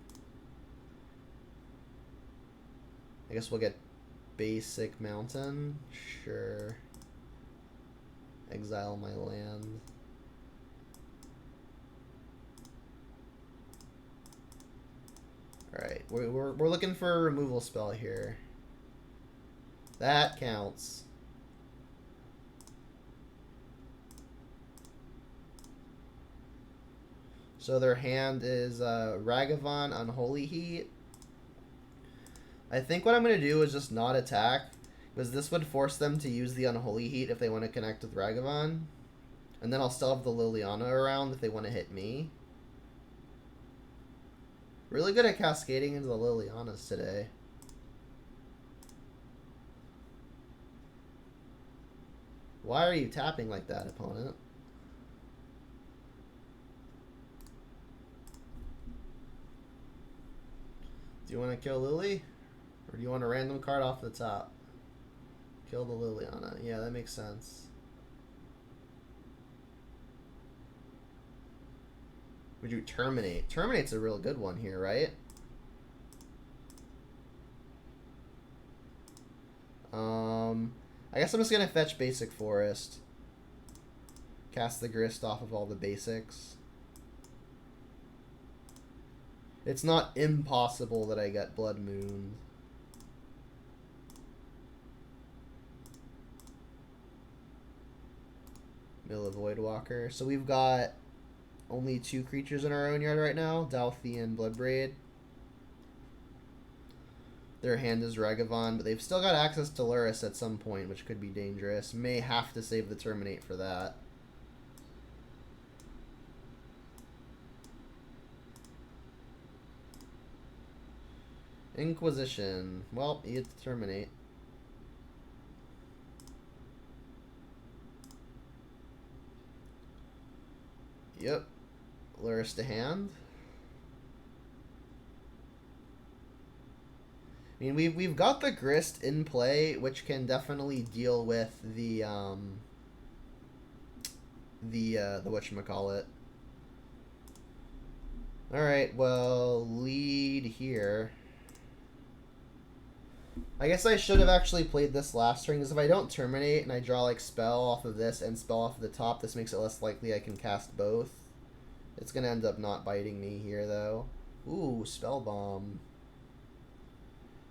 I guess we'll get basic mountain. Sure. Exile my land. Alright, we're looking for a removal spell here. That counts. So their hand is Ragavan, Unholy Heat. I think what I'm going to do is just not attack, because this would force them to use the Unholy Heat if they want to connect with Ragavan. And then I'll still have the Liliana around if they want to hit me. Really good at cascading into the Lilianas today. Why are you tapping like that, opponent? Do you want to kill Lily? Or do you want a random card off the top? Kill the Liliana. Yeah, that makes sense. Would you Terminate? Terminate's a real good one here, right? I guess I'm just going to fetch Basic Forest. Cast the Grist off of all the basics. It's not impossible that I get Blood Moon. Mill of Voidwalker. So we've got only 2 creatures in our own yard right now. Dalthi and Bloodbraid. Their hand is Ragavan, but they've still got access to Luris at some point, which could be dangerous. May have to save the Terminate for that. Inquisition. Well, you get to Terminate. Yep. Luris to hand. I mean, we've got the Grist in play, which can definitely deal with the whatchamacallit. Alright, well, lead here. I guess I should have actually played this last turn, because if I don't terminate and I draw like spell off of this and spell off of the top, this makes it less likely I can cast both. It's gonna end up not biting me here though. Ooh, spell bomb.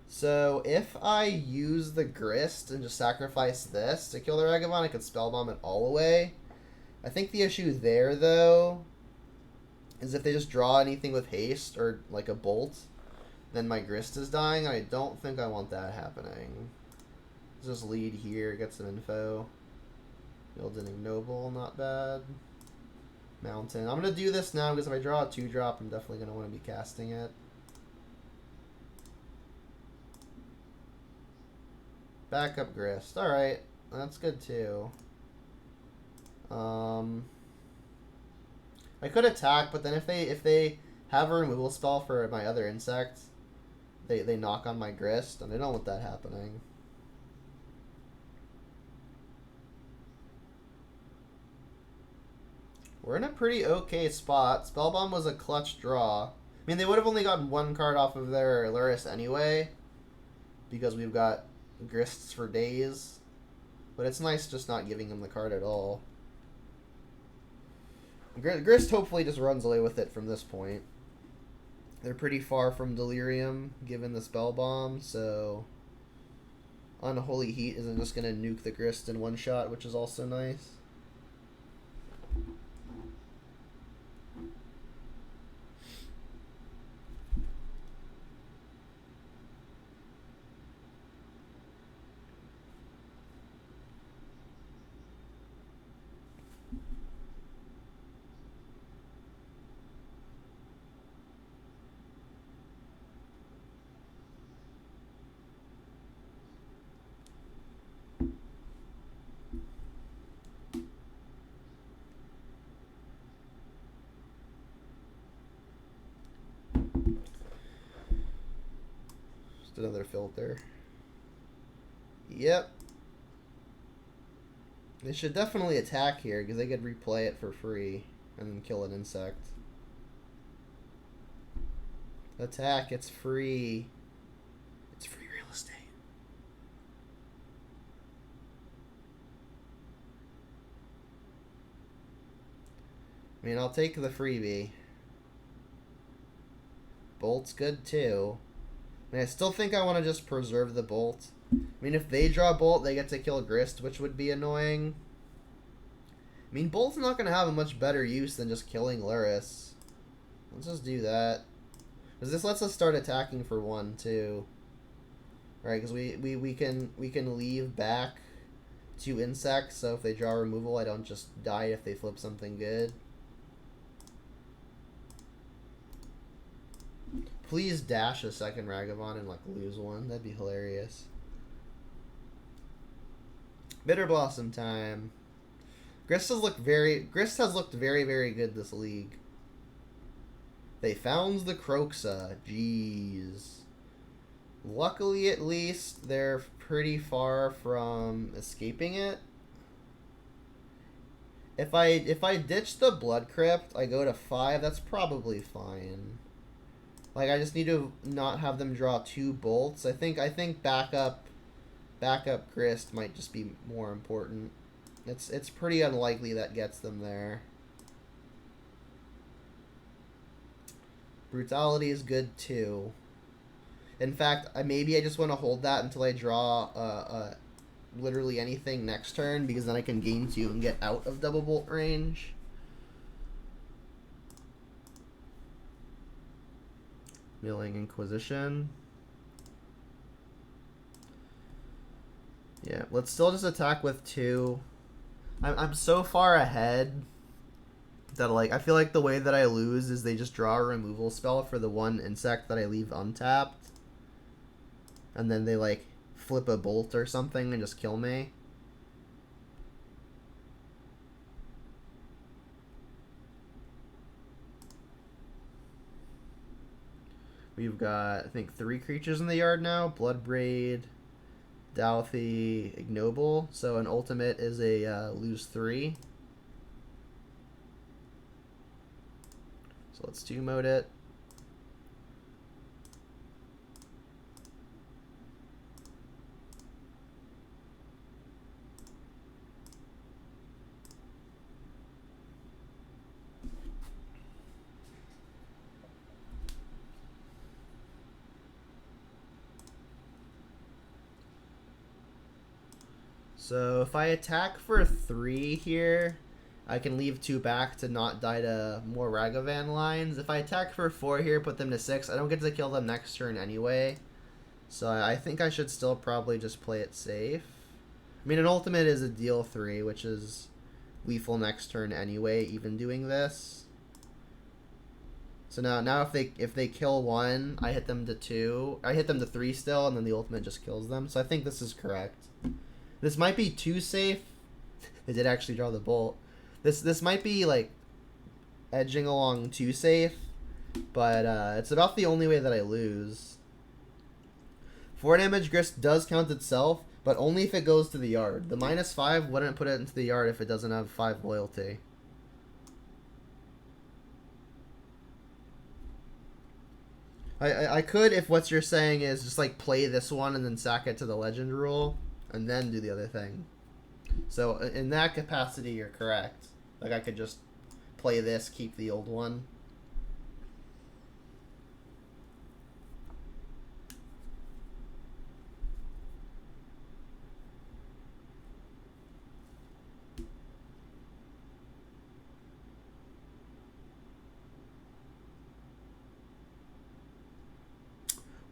So if I use the Grist and just sacrifice this to kill the Ragavan, I could spell bomb it all away. I think the issue there though is if they just draw anything with haste or like a bolt, then my Grist is dying. I don't think I want that happening. Let's just lead here, get some info. Build an ignoble, not bad. Mountain. I'm going to do this now because if I draw a 2-drop, I'm definitely going to want to be casting it. Backup Grist. Alright, that's good too. I could attack, but then if they have a removal spell for my other insects, they knock on my Grist, and I don't want that happening. We're in a pretty okay spot. Spellbomb was a clutch draw. I mean, they would have only gotten one card off of their Luris anyway, because we've got Grists for days. But it's nice just not giving them the card at all. Grist hopefully just runs away with it from this point. They're pretty far from Delirium, given the spell bomb, so Unholy Heat isn't just going to nuke the Grist in one shot, which is also nice. Another filter. Yep. They should definitely attack here because they could replay it for free and then kill an insect. Attack, it's free. It's free real estate. I mean, I'll take the freebie. Bolt's good too. I mean, I still think I want to just preserve the Bolt. I mean, if they draw Bolt, they get to kill Grist, which would be annoying. I mean, Bolt's not going to have a much better use than just killing Luris. Let's just do that. Because this lets us start attacking for 1, too. Right, because we can leave back 2 insects, so if they draw removal, I don't just die if they flip something good. Please dash a second Ragavan and like lose one. That'd be hilarious. Bitter Blossom time. Grist has looked very very good this league. They found the Croxa. Jeez. Luckily, at least they're pretty far from escaping it. If I ditch the Blood Crypt, I go to 5. That's probably fine. Like, I just need to not have them draw 2 bolts. I think backup Grist might just be more important. It's pretty unlikely that gets them there. Brutality is good too. In fact, maybe I just want to hold that until I draw literally anything next turn, because then I can gain 2 and get out of double bolt range. Milling Inquisition. Yeah, let's still just attack with 2. I'm so far ahead that, like, I feel like the way that I lose is they just draw a removal spell for the 1 insect that I leave untapped. And then they, like, flip a bolt or something and just kill me. We've got, I think, 3 creatures in the yard now. Bloodbraid, Dalthy, Ignoble. So an ultimate is a lose 3. So let's 2-mode it. So if I attack for 3 here, I can leave 2 back to not die to more Ragavan lines. If I attack for 4 here, put them to 6, I don't get to kill them next turn anyway. So I think I should still probably just play it safe. I mean, an ultimate is a deal 3, which is lethal next turn anyway, even doing this. So now if they kill 1, I hit them to 2. I hit them to 3 still, and then the ultimate just kills them. So I think this is correct. This might be too safe. They did actually draw the bolt. This might be like edging along too safe, but it's about the only way that I lose. 4 damage grist does count itself, but only if it goes to the yard. The -5 wouldn't put it into the yard if it doesn't have 5 loyalty. I could, if what you're saying is just like play this one and then sack it to the legend rule, and then do the other thing. So in that capacity, you're correct. Like I could just play this, keep the old one.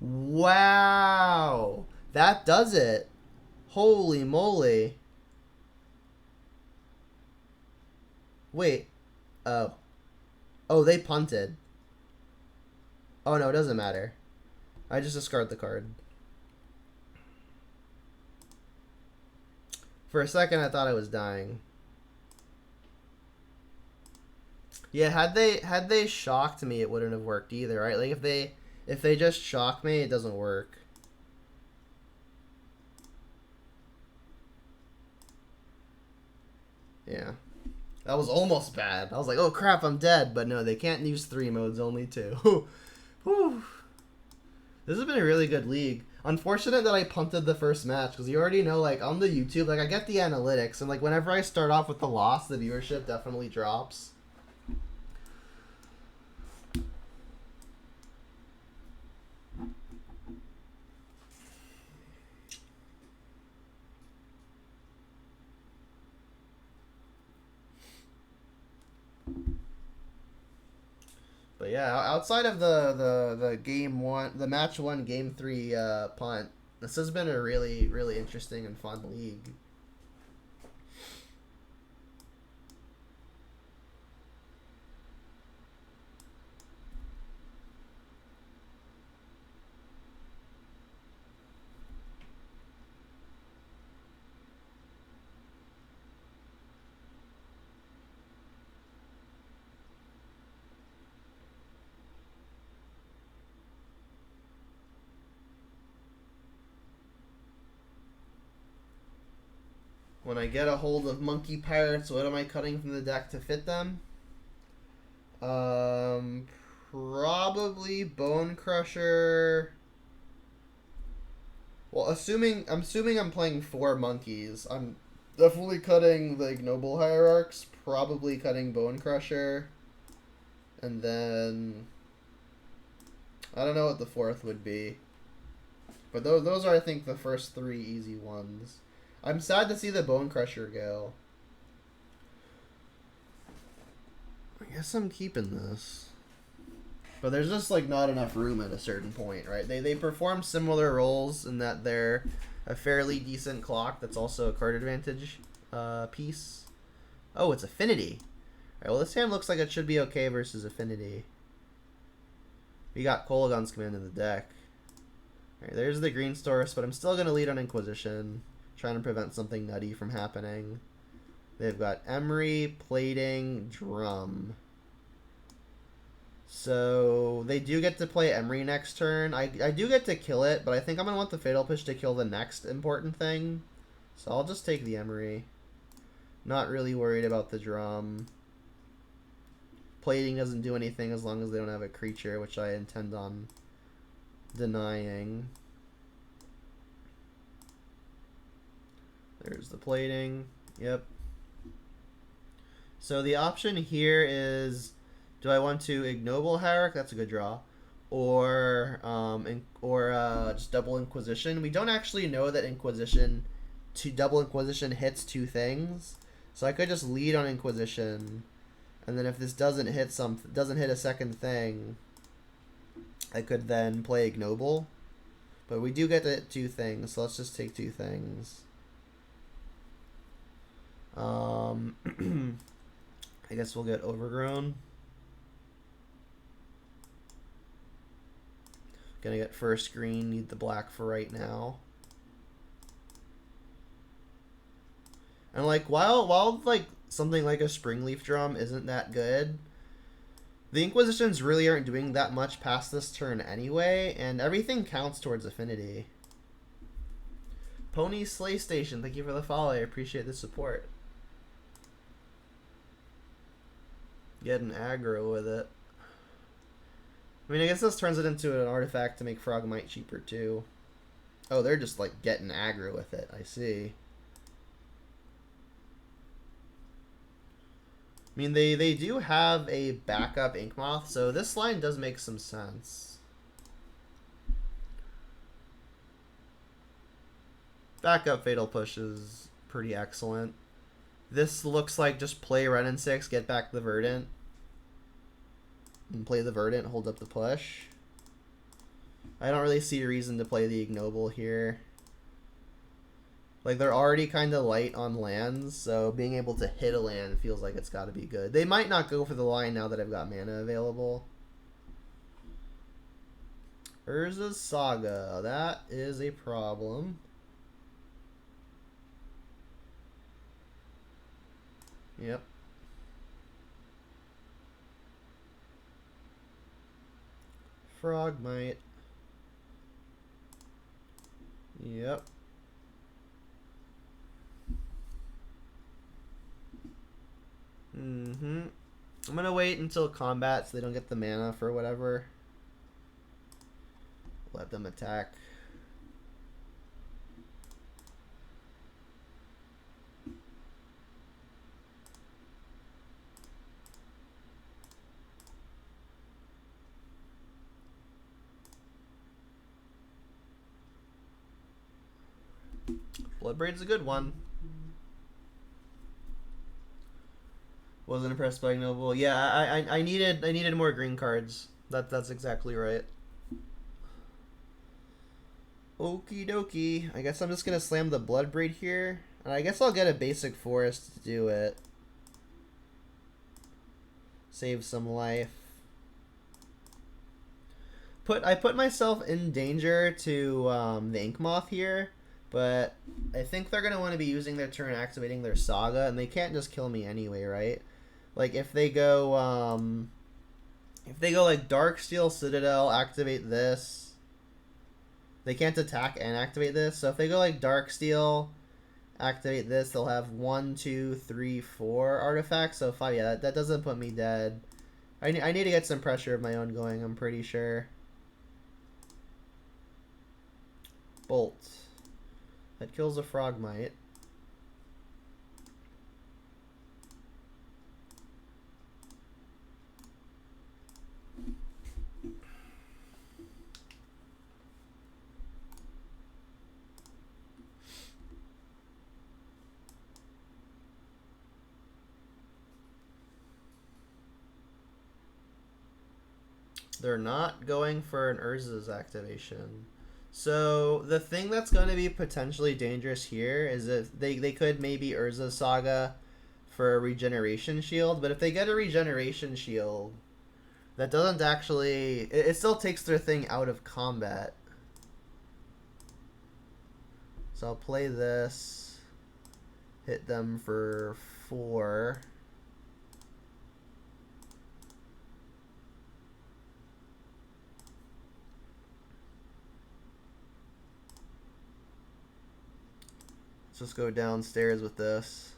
Wow! That does it. Holy moly. Wait. Oh. Oh, they punted. Oh, no, it doesn't matter. I just discard the card. For a second, I thought I was dying. Yeah, had they shocked me, it wouldn't have worked either, right? Like if they just shock me, it doesn't work. Yeah. That was almost bad. I was like, oh crap, I'm dead. But no, they can't use 3 modes, only 2. Whew. This has been a really good league. Unfortunate that I punted the first match, because you already know, like, on the YouTube, like, I get the analytics, and, like, whenever I start off with the loss, the viewership definitely drops. But yeah, outside of the game 1, the match 1, game 3 punt, this has been a really, really interesting and fun league. When I get a hold of Monkey Pirates, what am I cutting from the deck to fit them? Probably Bone Crusher. Well, assuming I'm playing 4 monkeys, I'm definitely cutting the Ignoble Hierarchs, probably cutting Bone Crusher, and then I don't know what the 4th would be. But those are, I think, the first 3 easy ones. I'm sad to see the Bone Crusher go. I guess I'm keeping this. But there's just, like, not enough room at a certain point, right? They perform similar roles in that they're a fairly decent clock that's also a card advantage piece. Oh, it's Affinity. Alright, well, this hand looks like it should be okay versus Affinity. We got Kolaghan's Command in the deck. Alright, there's the green Storis, but I'm still going to lead on Inquisition, trying to prevent something nutty from happening. They've got Emery, Plating, Drum. So they do get to play Emery next turn. I do get to kill it, but I think I'm going to want the Fatal Push to kill the next important thing. So I'll just take the Emery. Not really worried about the drum. Plating doesn't do anything as long as they don't have a creature, which I intend on denying. There's the plating. Yep. So the option here is, do I want to ignoble Herrick? That's a good draw. Or just double Inquisition. We don't actually know that double Inquisition hits two things. So I could just lead on Inquisition, and then if this doesn't hit a second thing, I could then play ignoble. But we do get to hit two things, so let's just take two things. I guess we'll get Overgrown. Gonna get first green, need the black for right now. And like while like something like a Springleaf Drum isn't that good, the Inquisitions really aren't doing that much past this turn anyway, and everything counts towards Affinity. Pony Slay Station, thank you for the follow. I appreciate the support. Getting aggro with it. I mean, I guess this turns it into an artifact to make Frogmite cheaper too. Oh, they're just like getting aggro with it. I see. I mean, they do have a backup Inkmoth, so this line does make some sense. Backup Fatal Push is pretty excellent. This looks like just play Renin 6, get back the Verdant, and play the Verdant, hold up the push. I don't really see a reason to play the Ignoble here. Like, they're already kind of light on lands, so being able to hit a land feels like it's got to be good. They might not go for the line now that I've got mana available. Urza's Saga. That is a problem. Yep. Frogmite. Yep. I'm gonna wait until combat so they don't get the mana for whatever. Let them attack. Bloodbraid's a good one. Wasn't impressed by Ignoble. Yeah, I needed more green cards. That's exactly right. Okie dokie. I guess I'm just gonna slam the Bloodbraid here. And I guess I'll get a basic forest to do it. Save some life. I put myself in danger to the Inkmoth here, but I think they're gonna want to be using their turn activating their Saga, and they can't just kill me anyway, right? Like if they go like Darksteel Citadel, activate this. They can't attack and activate this. So if they go like Darksteel, activate this, they'll have 1, 2, 3, 4 artifacts. So 5. Yeah, that doesn't put me dead. I need to get some pressure of my own going, I'm pretty sure. Bolt. That kills a Frogmite. They're not going for an Urza's activation. So the thing that's going to be potentially dangerous here is if they could maybe Urza Saga for a regeneration shield, but if they get a regeneration shield, that doesn't actually... It still takes their thing out of combat. So I'll play this, hit them for 4. just go downstairs with this.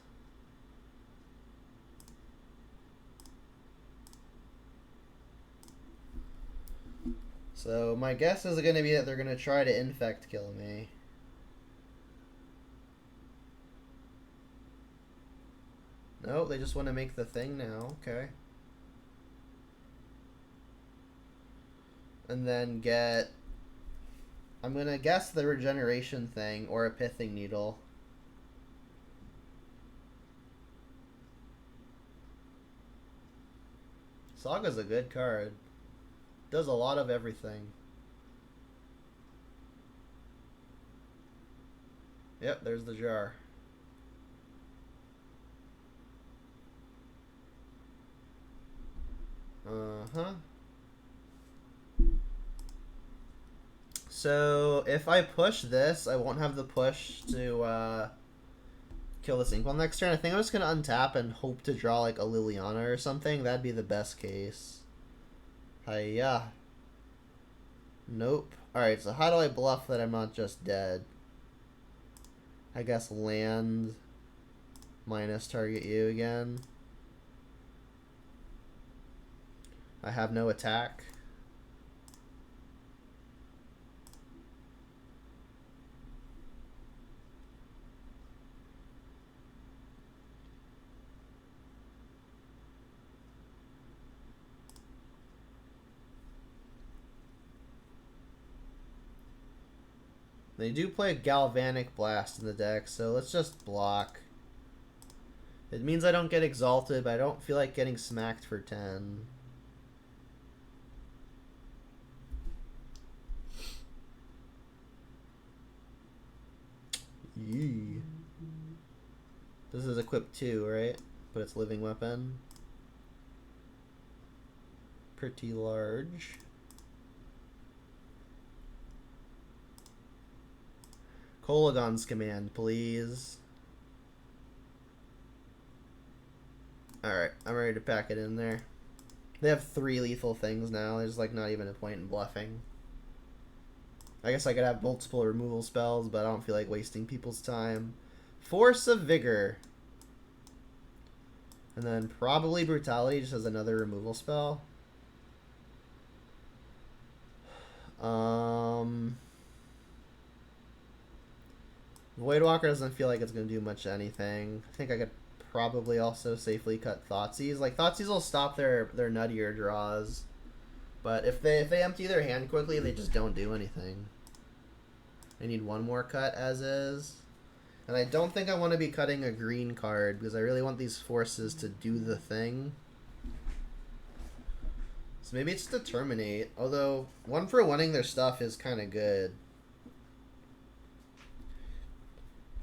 So my guess is going to be that they're going to try to infect kill me. Nope, they just want to make the thing now. Okay. And then get... I'm going to guess the regeneration thing or a pithing needle. Saga's a good card. Does a lot of everything. Yep, there's the jar. Uh-huh. So, if I push this, I won't have the push to kill this Inkwell next turn. I think I'm just going to untap and hope to draw like a Liliana or something. That'd be the best case. Hiya. Nope. Alright, so how do I bluff that I'm not just dead? I guess land minus target you again. I have no attack. They do play a Galvanic Blast in the deck, so let's just block. It means I don't get exalted, but I don't feel like getting smacked for 10. Yee. This is equipped too, right? But it's living weapon. Pretty large. Kolaghan's command, please. Alright, I'm ready to pack it in there. They have 3 lethal things now. There's like not even a point in bluffing. I guess I could have multiple removal spells, but I don't feel like wasting people's time. Force of Vigor. And then probably Brutality just as another removal spell. Voidwalker doesn't feel like it's going to do much anything. I think I could probably also safely cut Thoughtseize. Like, Thoughtseize will stop their nuttier draws. But if they empty their hand quickly, they just don't do anything. I need one more cut as is. And I don't think I want to be cutting a green card because I really want these forces to do the thing. So maybe it's to terminate. Although, 1 for 1ing their stuff is kind of good.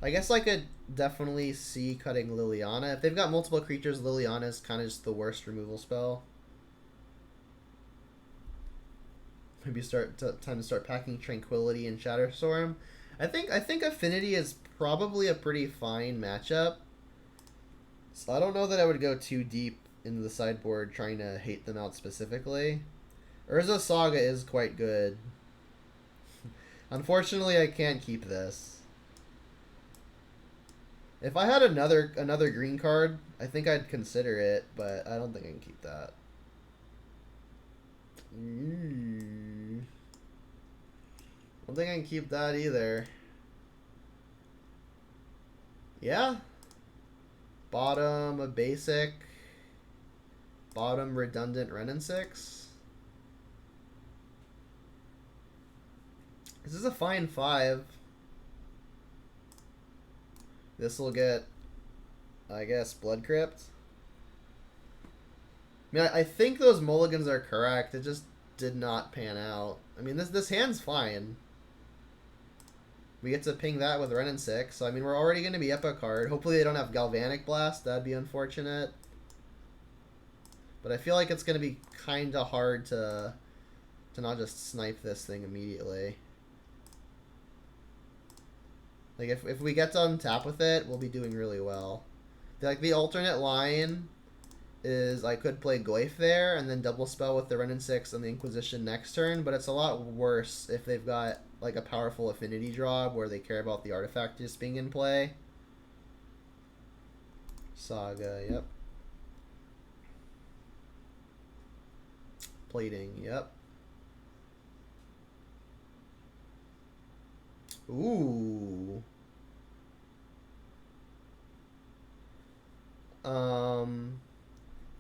I guess I could definitely see cutting Liliana. If they've got multiple creatures, Liliana is kind of just the worst removal spell. Maybe time to start packing Tranquility and Shatterstorm. I think Affinity is probably a pretty fine matchup. So I don't know that I would go too deep into the sideboard trying to hate them out specifically. Urza Saga is quite good. Unfortunately, I can't keep this. If I had another green card, I think I'd consider it, but I don't think I can keep that. I don't think I can keep that either. Yeah. Bottom a basic. Bottom redundant Ren and 6. This is a fine 5. This will get, I guess, Blood Crypt. I mean, I think those mulligans are correct. It just did not pan out. I mean, this hand's fine. We get to ping that with Ren and 6. So, I mean, we're already going to be up a card. Hopefully they don't have Galvanic Blast. That'd be unfortunate. But I feel like it's going to be kind of hard to not just snipe this thing immediately. Like, if we get to untap with it, we'll be doing really well. Like, the alternate line is I could play Goyf there and then double spell with the Ren and 6 and the Inquisition next turn, but it's a lot worse if they've got, like, a powerful Affinity draw where they care about the artifact just being in play. Saga, yep. Plating, yep. Ooh.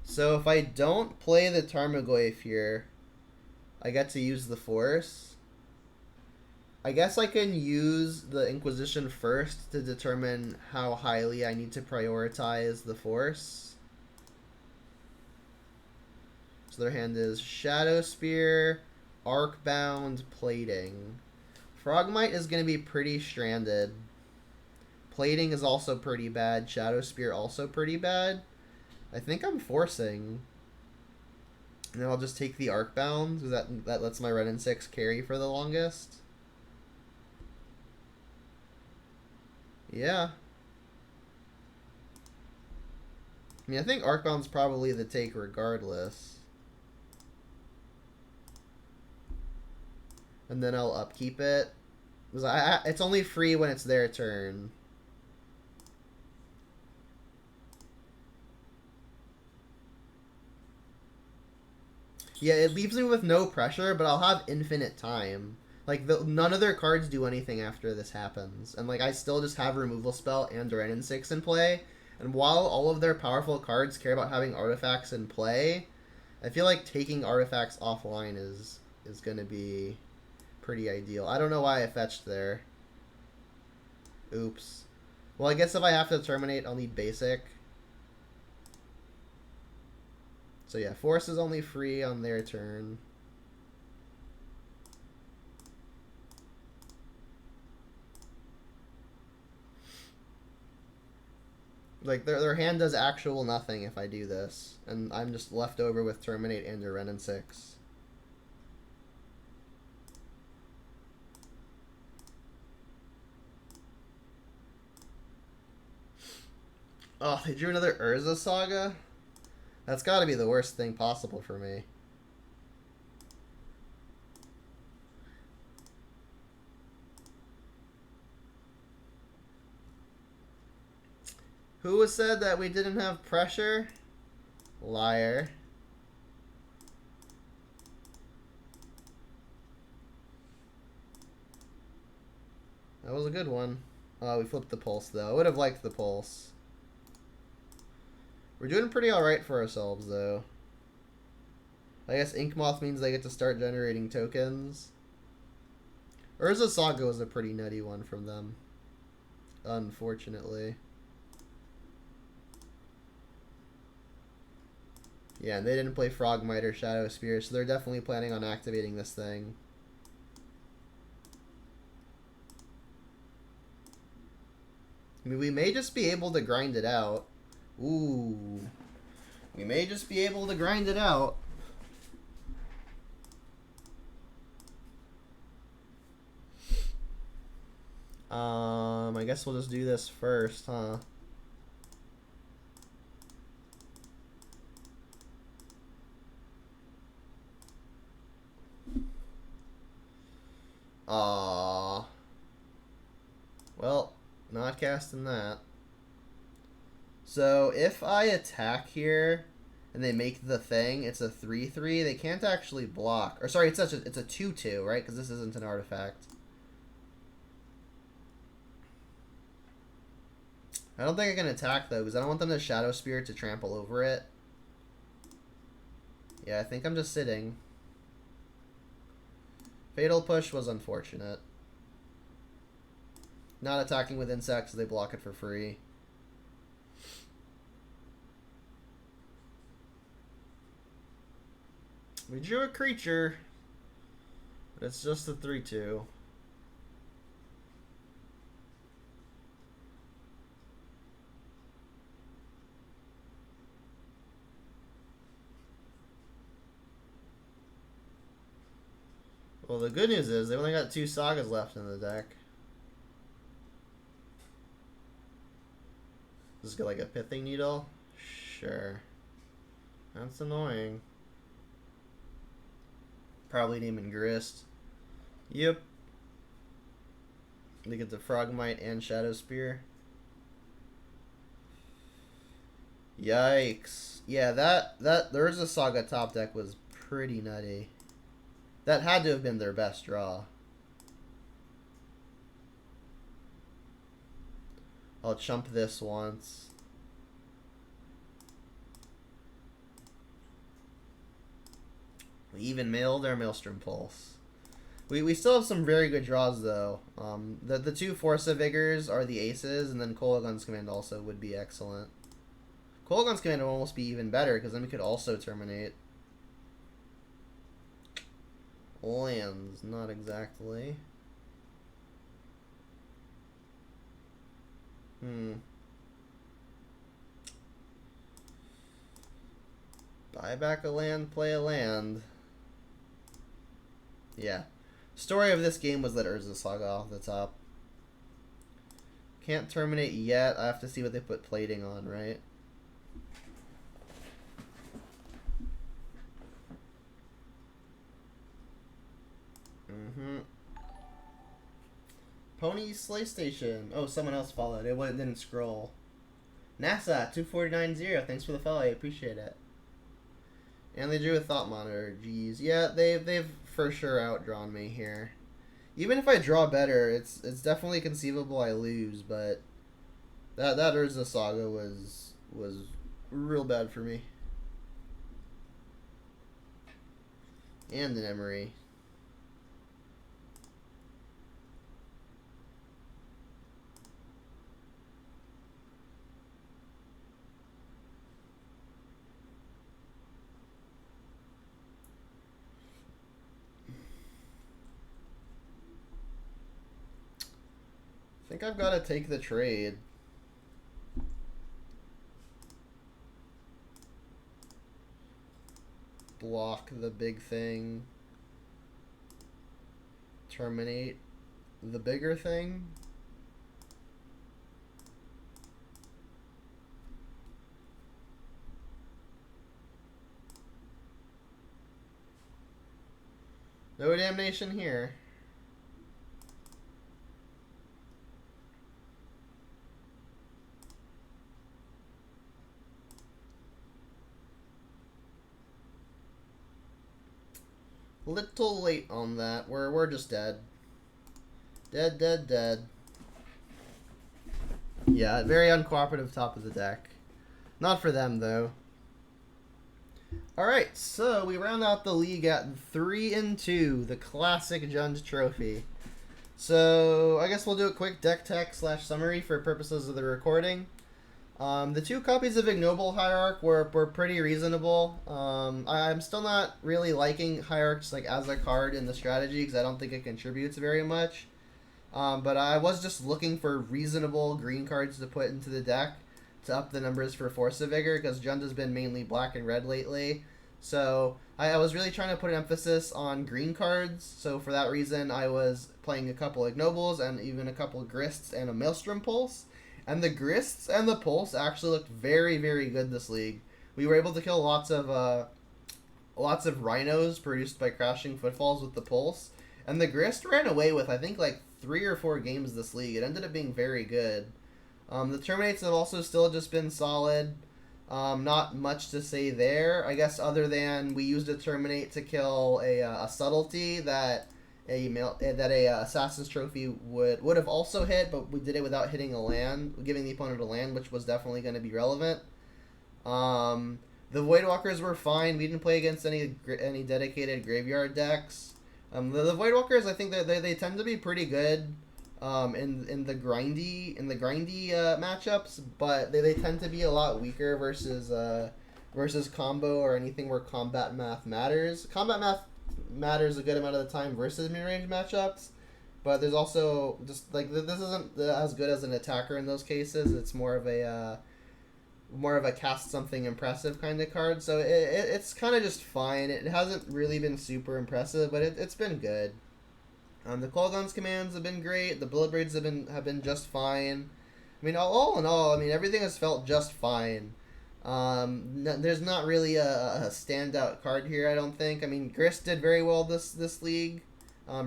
So if I don't play the Tarmogoyf here, I get to use the Force. I guess I can use the Inquisition first to determine how highly I need to prioritize the Force. So their hand is Shadow Spear, Arcbound, Plating. Frogmite is going to be pretty stranded. Plating is also pretty bad. Shadow Spear also pretty bad. I think I'm forcing. And then I'll just take the Arcbound, because that lets my Ren and 6 carry for the longest. Yeah. I mean, I think Arcbound's probably the take regardless. And then I'll upkeep it. Because it's only free when it's their turn. Yeah, it leaves me with no pressure, but I'll have infinite time. Like, none of their cards do anything after this happens. And, like, I still just have Removal Spell and Ren and 6 in play. And while all of their powerful cards care about having artifacts in play, I feel like taking artifacts offline is going to be pretty ideal. I don't know why I fetched there. Oops. Well, I guess if I have to terminate, I'll need basic. So yeah, Force is only free on their turn. Like, their hand does actual nothing if I do this. And I'm just left over with Terminate and a Ren and 6. Oh, they drew another Urza Saga? That's gotta be the worst thing possible for me. Who was said that we didn't have pressure? Liar. That was a good one. Oh, we flipped the pulse, though. I would have liked the pulse. We're doing pretty alright for ourselves, though. I guess Inkmoth means they get to start generating tokens. Urza Saga was a pretty nutty one from them. Unfortunately. Yeah, and they didn't play Frogmite or Shadow Spear, so they're definitely planning on activating this thing. I mean, we may just be able to grind it out. Ooh. We may just be able to grind it out. I guess we'll just do this first, huh? Aww. Well, not casting that. So if I attack here and they make the thing, it's a 3/3. They can't actually block. Or sorry, it's a 2/2, right? Because this isn't an artifact. I don't think I can attack though, because I don't want them to Shadow Spear to trample over it. Yeah, I think I'm just sitting. Fatal Push was unfortunate. Not attacking with insects, they block it for free. We drew a creature, but it's just a 3/2. Well, the good news is they only got 2 sagas left in the deck. Just get like a Pithing Needle? Sure. That's annoying. Probably Demon Grist. Yep. They get the Frogmite and Shadow Spear. Yikes. Yeah, that there is a Saga top deck was pretty nutty. That had to have been their best draw. I'll chump this once. We even mailed our Maelstrom Pulse. We still have some very good draws though. The two Forza Vigors are the aces, and then Kolaghan's Command also would be excellent. Kolaghan's Command would almost be even better because then we could also terminate. Lands, not exactly. Buy back a land, play a land. Yeah. Story of this game was that Urza Saga off the top. Can't terminate yet. I have to see what they put plating on, right? Pony Slay Station. Oh, someone else followed. It didn't scroll. NASA 2490. Thanks for the follow. I appreciate it. And they drew a Thought Monitor. Jeez. Yeah, they've for sure outdrawn me here. Even if I draw better, it's definitely conceivable I lose, but that Urza Saga was real bad for me. And an Emery. I think I've got to take the trade. Block the big thing. Terminate the bigger thing. No damnation here. Little late on that. We're just dead. Dead. Yeah, very uncooperative top of the deck. Not for them though. Alright, so we round out the league at 3-2, the classic Jund Trophy. So I guess we'll do a quick deck tech / summary for purposes of the recording. The two copies of Ignoble Hierarch were pretty reasonable. I'm still not really liking Hierarchs like as a card in the strategy because I don't think it contributes very much. But I was just looking for reasonable green cards to put into the deck to up the numbers for Forza Vigor because Jund has been mainly black and red lately. So I was really trying to put an emphasis on green cards. So for that reason, I was playing a couple Ignobles and even a couple Grists and a Maelstrom Pulse. And the Grists and the Pulse actually looked very, very good this league. We were able to kill lots of rhinos produced by crashing footfalls with the Pulse. And the Grist ran away with, I think, like 3 or 4 games this league. It ended up being very good. The Terminates have also still just been solid. Not much to say there, I guess, other than we used a Terminate to kill a Subtlety that a Assassin's Trophy would have also hit, but we did it without hitting a land, giving the opponent a land, which was definitely going to be relevant. The Voidwalkers were fine. We didn't play against any dedicated graveyard decks. The Voidwalkers, I think that they tend to be pretty good in the grindy matchups, but they tend to be a lot weaker versus combo or anything where combat math matters. Combat math matters a good amount of the time versus mid-range matchups, but there's also just like this isn't as good as an attacker in those cases. It's more of a cast something impressive kind of card. So it's kind of just fine. It hasn't really been super impressive, but it's been good. The Kolaghan's commands have been great. The Bullet Braids have been just fine. I mean, all in all, I mean everything has felt just fine. There's not really a standout card here, I don't think. I mean, Grist did very well this league,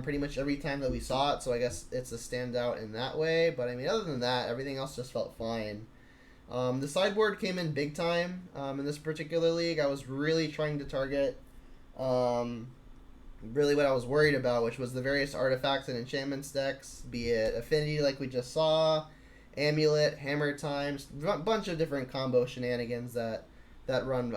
pretty much every time that we saw it, so I guess it's a standout in that way. But I mean, other than that, everything else just felt fine. The sideboard came in big time in this particular league. I was really trying to target really what I was worried about, which was the various artifacts and enchantments decks, be it Affinity like we just saw, Amulet, Hammer Times, a bunch of different combo shenanigans that run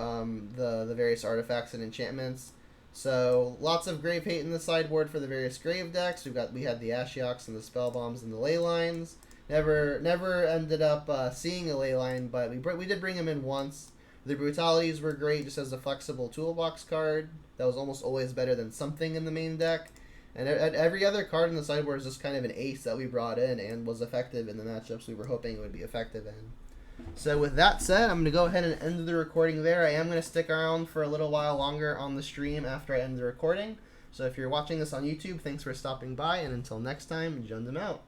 the various artifacts and enchantments. So lots of Grave Hate in the sideboard for the various Grave decks. We had the Ashioks and the Spell Bombs and the Ley Lines. Never ended up seeing a Ley Line, but we did bring him in once. The Brutalities were great just as a flexible toolbox card. That was almost always better than something in the main deck. And every other card in the sideboard is just kind of an ace that we brought in and was effective in the matchups we were hoping it would be effective in. So with that said, I'm going to go ahead and end the recording there. I am going to stick around for a little while longer on the stream after I end the recording. So if you're watching this on YouTube, thanks for stopping by, and until next time, Jund 'em out.